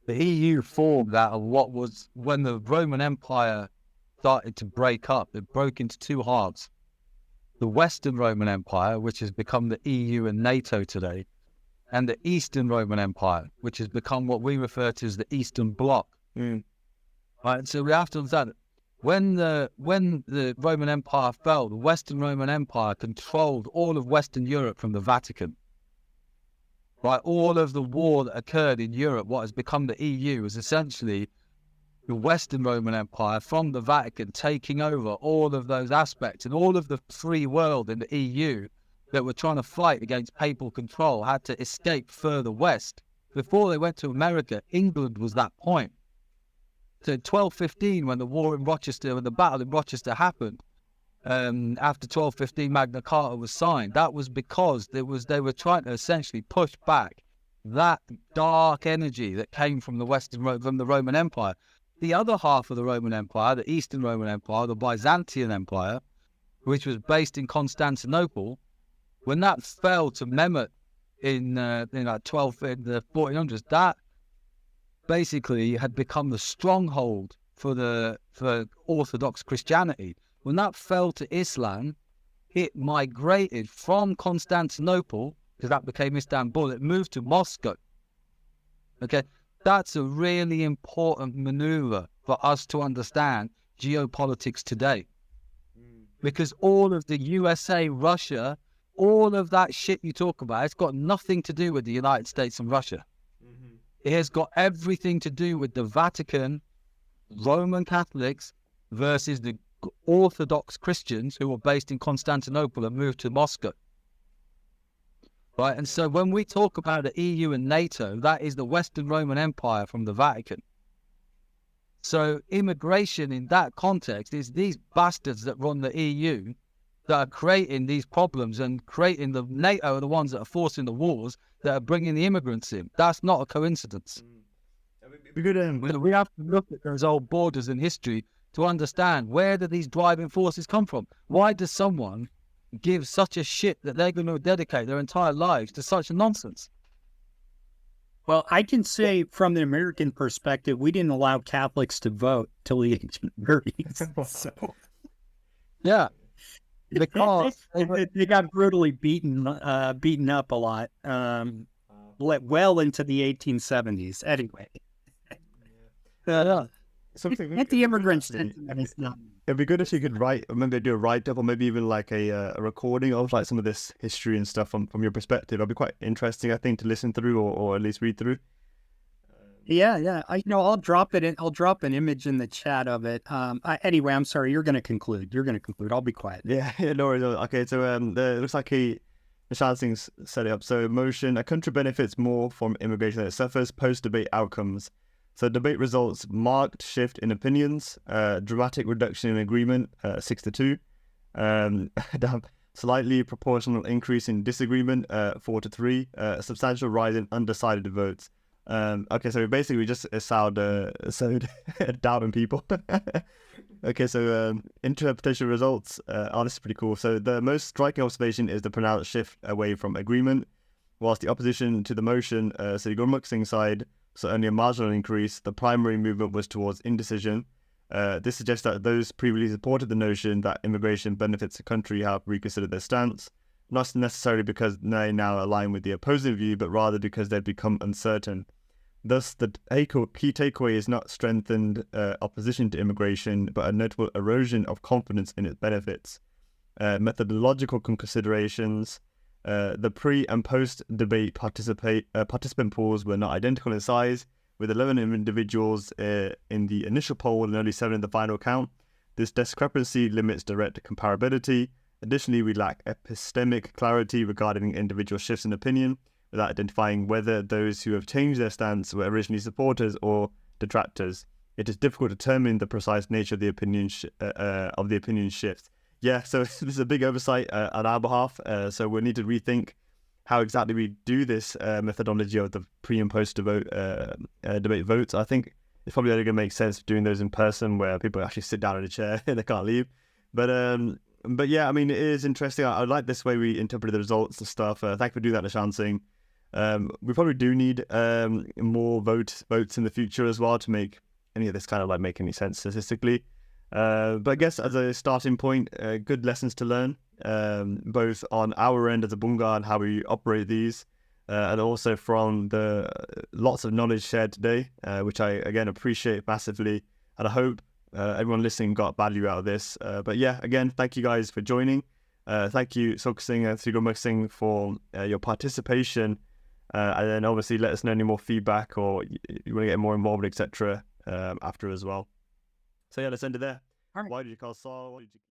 The EU formed out of what was when the Roman Empire started to break up. It broke into two halves. The Western Roman Empire, which has become the EU and NATO today, and the Eastern Roman Empire, which has become what we refer to as the Eastern Bloc. Right, so we have to understand that when the Roman Empire fell, the Western Roman Empire controlled all of Western Europe from the Vatican. Right, all of the war that occurred in Europe, what has become the EU, is essentially the Western Roman Empire from the Vatican taking over all of those aspects, and all of the free world in the EU that were trying to fight against papal control had to escape further west. Before they went to America, England was that point. So in 1215, when the war in Rochester, when the battle in Rochester happened, after 1215 Magna Carta was signed, that was because they were trying to essentially push back that dark energy that came from from the Roman Empire. The other half of the Roman Empire, the Eastern Roman Empire, the Byzantine Empire, which was based in Constantinople, when that fell to Mehmet in the 1400s, that basically had become the stronghold for Orthodox Christianity. When that fell to Islam, it migrated from Constantinople, because that became Istanbul, it moved to Moscow. Okay, that's a really important maneuver for us to understand geopolitics today. Because all of the USA, Russia, all of that shit you talk about, it's got nothing to do with the United States and Russia. It has got everything to do with the Vatican, Roman Catholics, versus the Orthodox Christians who were based in Constantinople and moved to Moscow. Right, and so when we talk about the EU and NATO, that is the Western Roman Empire from the Vatican. So immigration in that context is these bastards that run the EU that are creating these problems, and creating the NATO are the ones that are forcing the wars that are bringing the immigrants in. That's not a coincidence. We have to look at those old borders in history to understand, where do these driving forces come from? Why does someone give such a shit that they're going to dedicate their entire lives to such nonsense? Well, I can say from the American perspective, we didn't allow Catholics to vote till the 1830s. So, yeah, because they got brutally beaten up a lot, well into the 1870s. Anyway, Something anti-immigrants. It'd be good if you could write, or maybe do a write-up, or maybe even like a recording of like some of this history and stuff from your perspective. That'd be quite interesting, I think, to listen through, or at least read through. Yeah. I'll drop it in. I'll drop an image in the chat of it. Anyway, I'm sorry. You're going to conclude. I'll be quiet. Yeah, no worries. Okay, so it looks like Nishad Singh's set it up. So motion: a country benefits more from immigration than it suffers. Post-debate outcomes. So debate results: marked shift in opinions, dramatic reduction in agreement, 6-2, slightly proportional increase in disagreement, 4-3, a substantial rise in undecided votes. Okay, so basically we just sowed doubt in people. Okay, so interpretation results. This is pretty cool. So the most striking observation is the pronounced shift away from agreement, whilst the opposition to the motion, so the Gurmukh Singh side, so only a marginal increase. The primary movement was towards indecision. This suggests that those previously supported the notion that immigration benefits the country have reconsidered their stance, not necessarily because they now align with the opposing view, but rather because they've become uncertain. Thus, the key takeaway is not strengthened opposition to immigration, but a notable erosion of confidence in its benefits. Methodological considerations. The pre and post debate participant pools were not identical in size, with 11 individuals in the initial poll and only 7 in the final count. This discrepancy limits direct comparability. Additionally, we lack epistemic clarity regarding individual shifts in opinion, without identifying whether those who have changed their stance were originally supporters or detractors. It is difficult to determine the precise nature of the opinion shift. Yeah, so this is a big oversight on our behalf. So we'll need to rethink how exactly we do this methodology of the pre and post debate votes. I think it's probably only going to make sense doing those in person, where people actually sit down in a chair and they can't leave. But yeah, I mean, it is interesting. I like this way we interpret the results and stuff. Thank you for doing that, Nishan Singh. We probably do need more votes in the future as well to make any of this kind of like make any sense statistically. But I guess as a starting point, good lessons to learn, both on our end as a Bunga and how we operate these, and also from the lots of knowledge shared today, which I again appreciate massively, and I hope everyone listening got value out of this. But yeah, again, thank you guys for joining. Thank you, Sok Singh and Sigurmukh Singh, for your participation. And then obviously let us know any more feedback or you want to get more involved, etc. After as well. So yeah, let's end it there. All right. Why did you call Saul?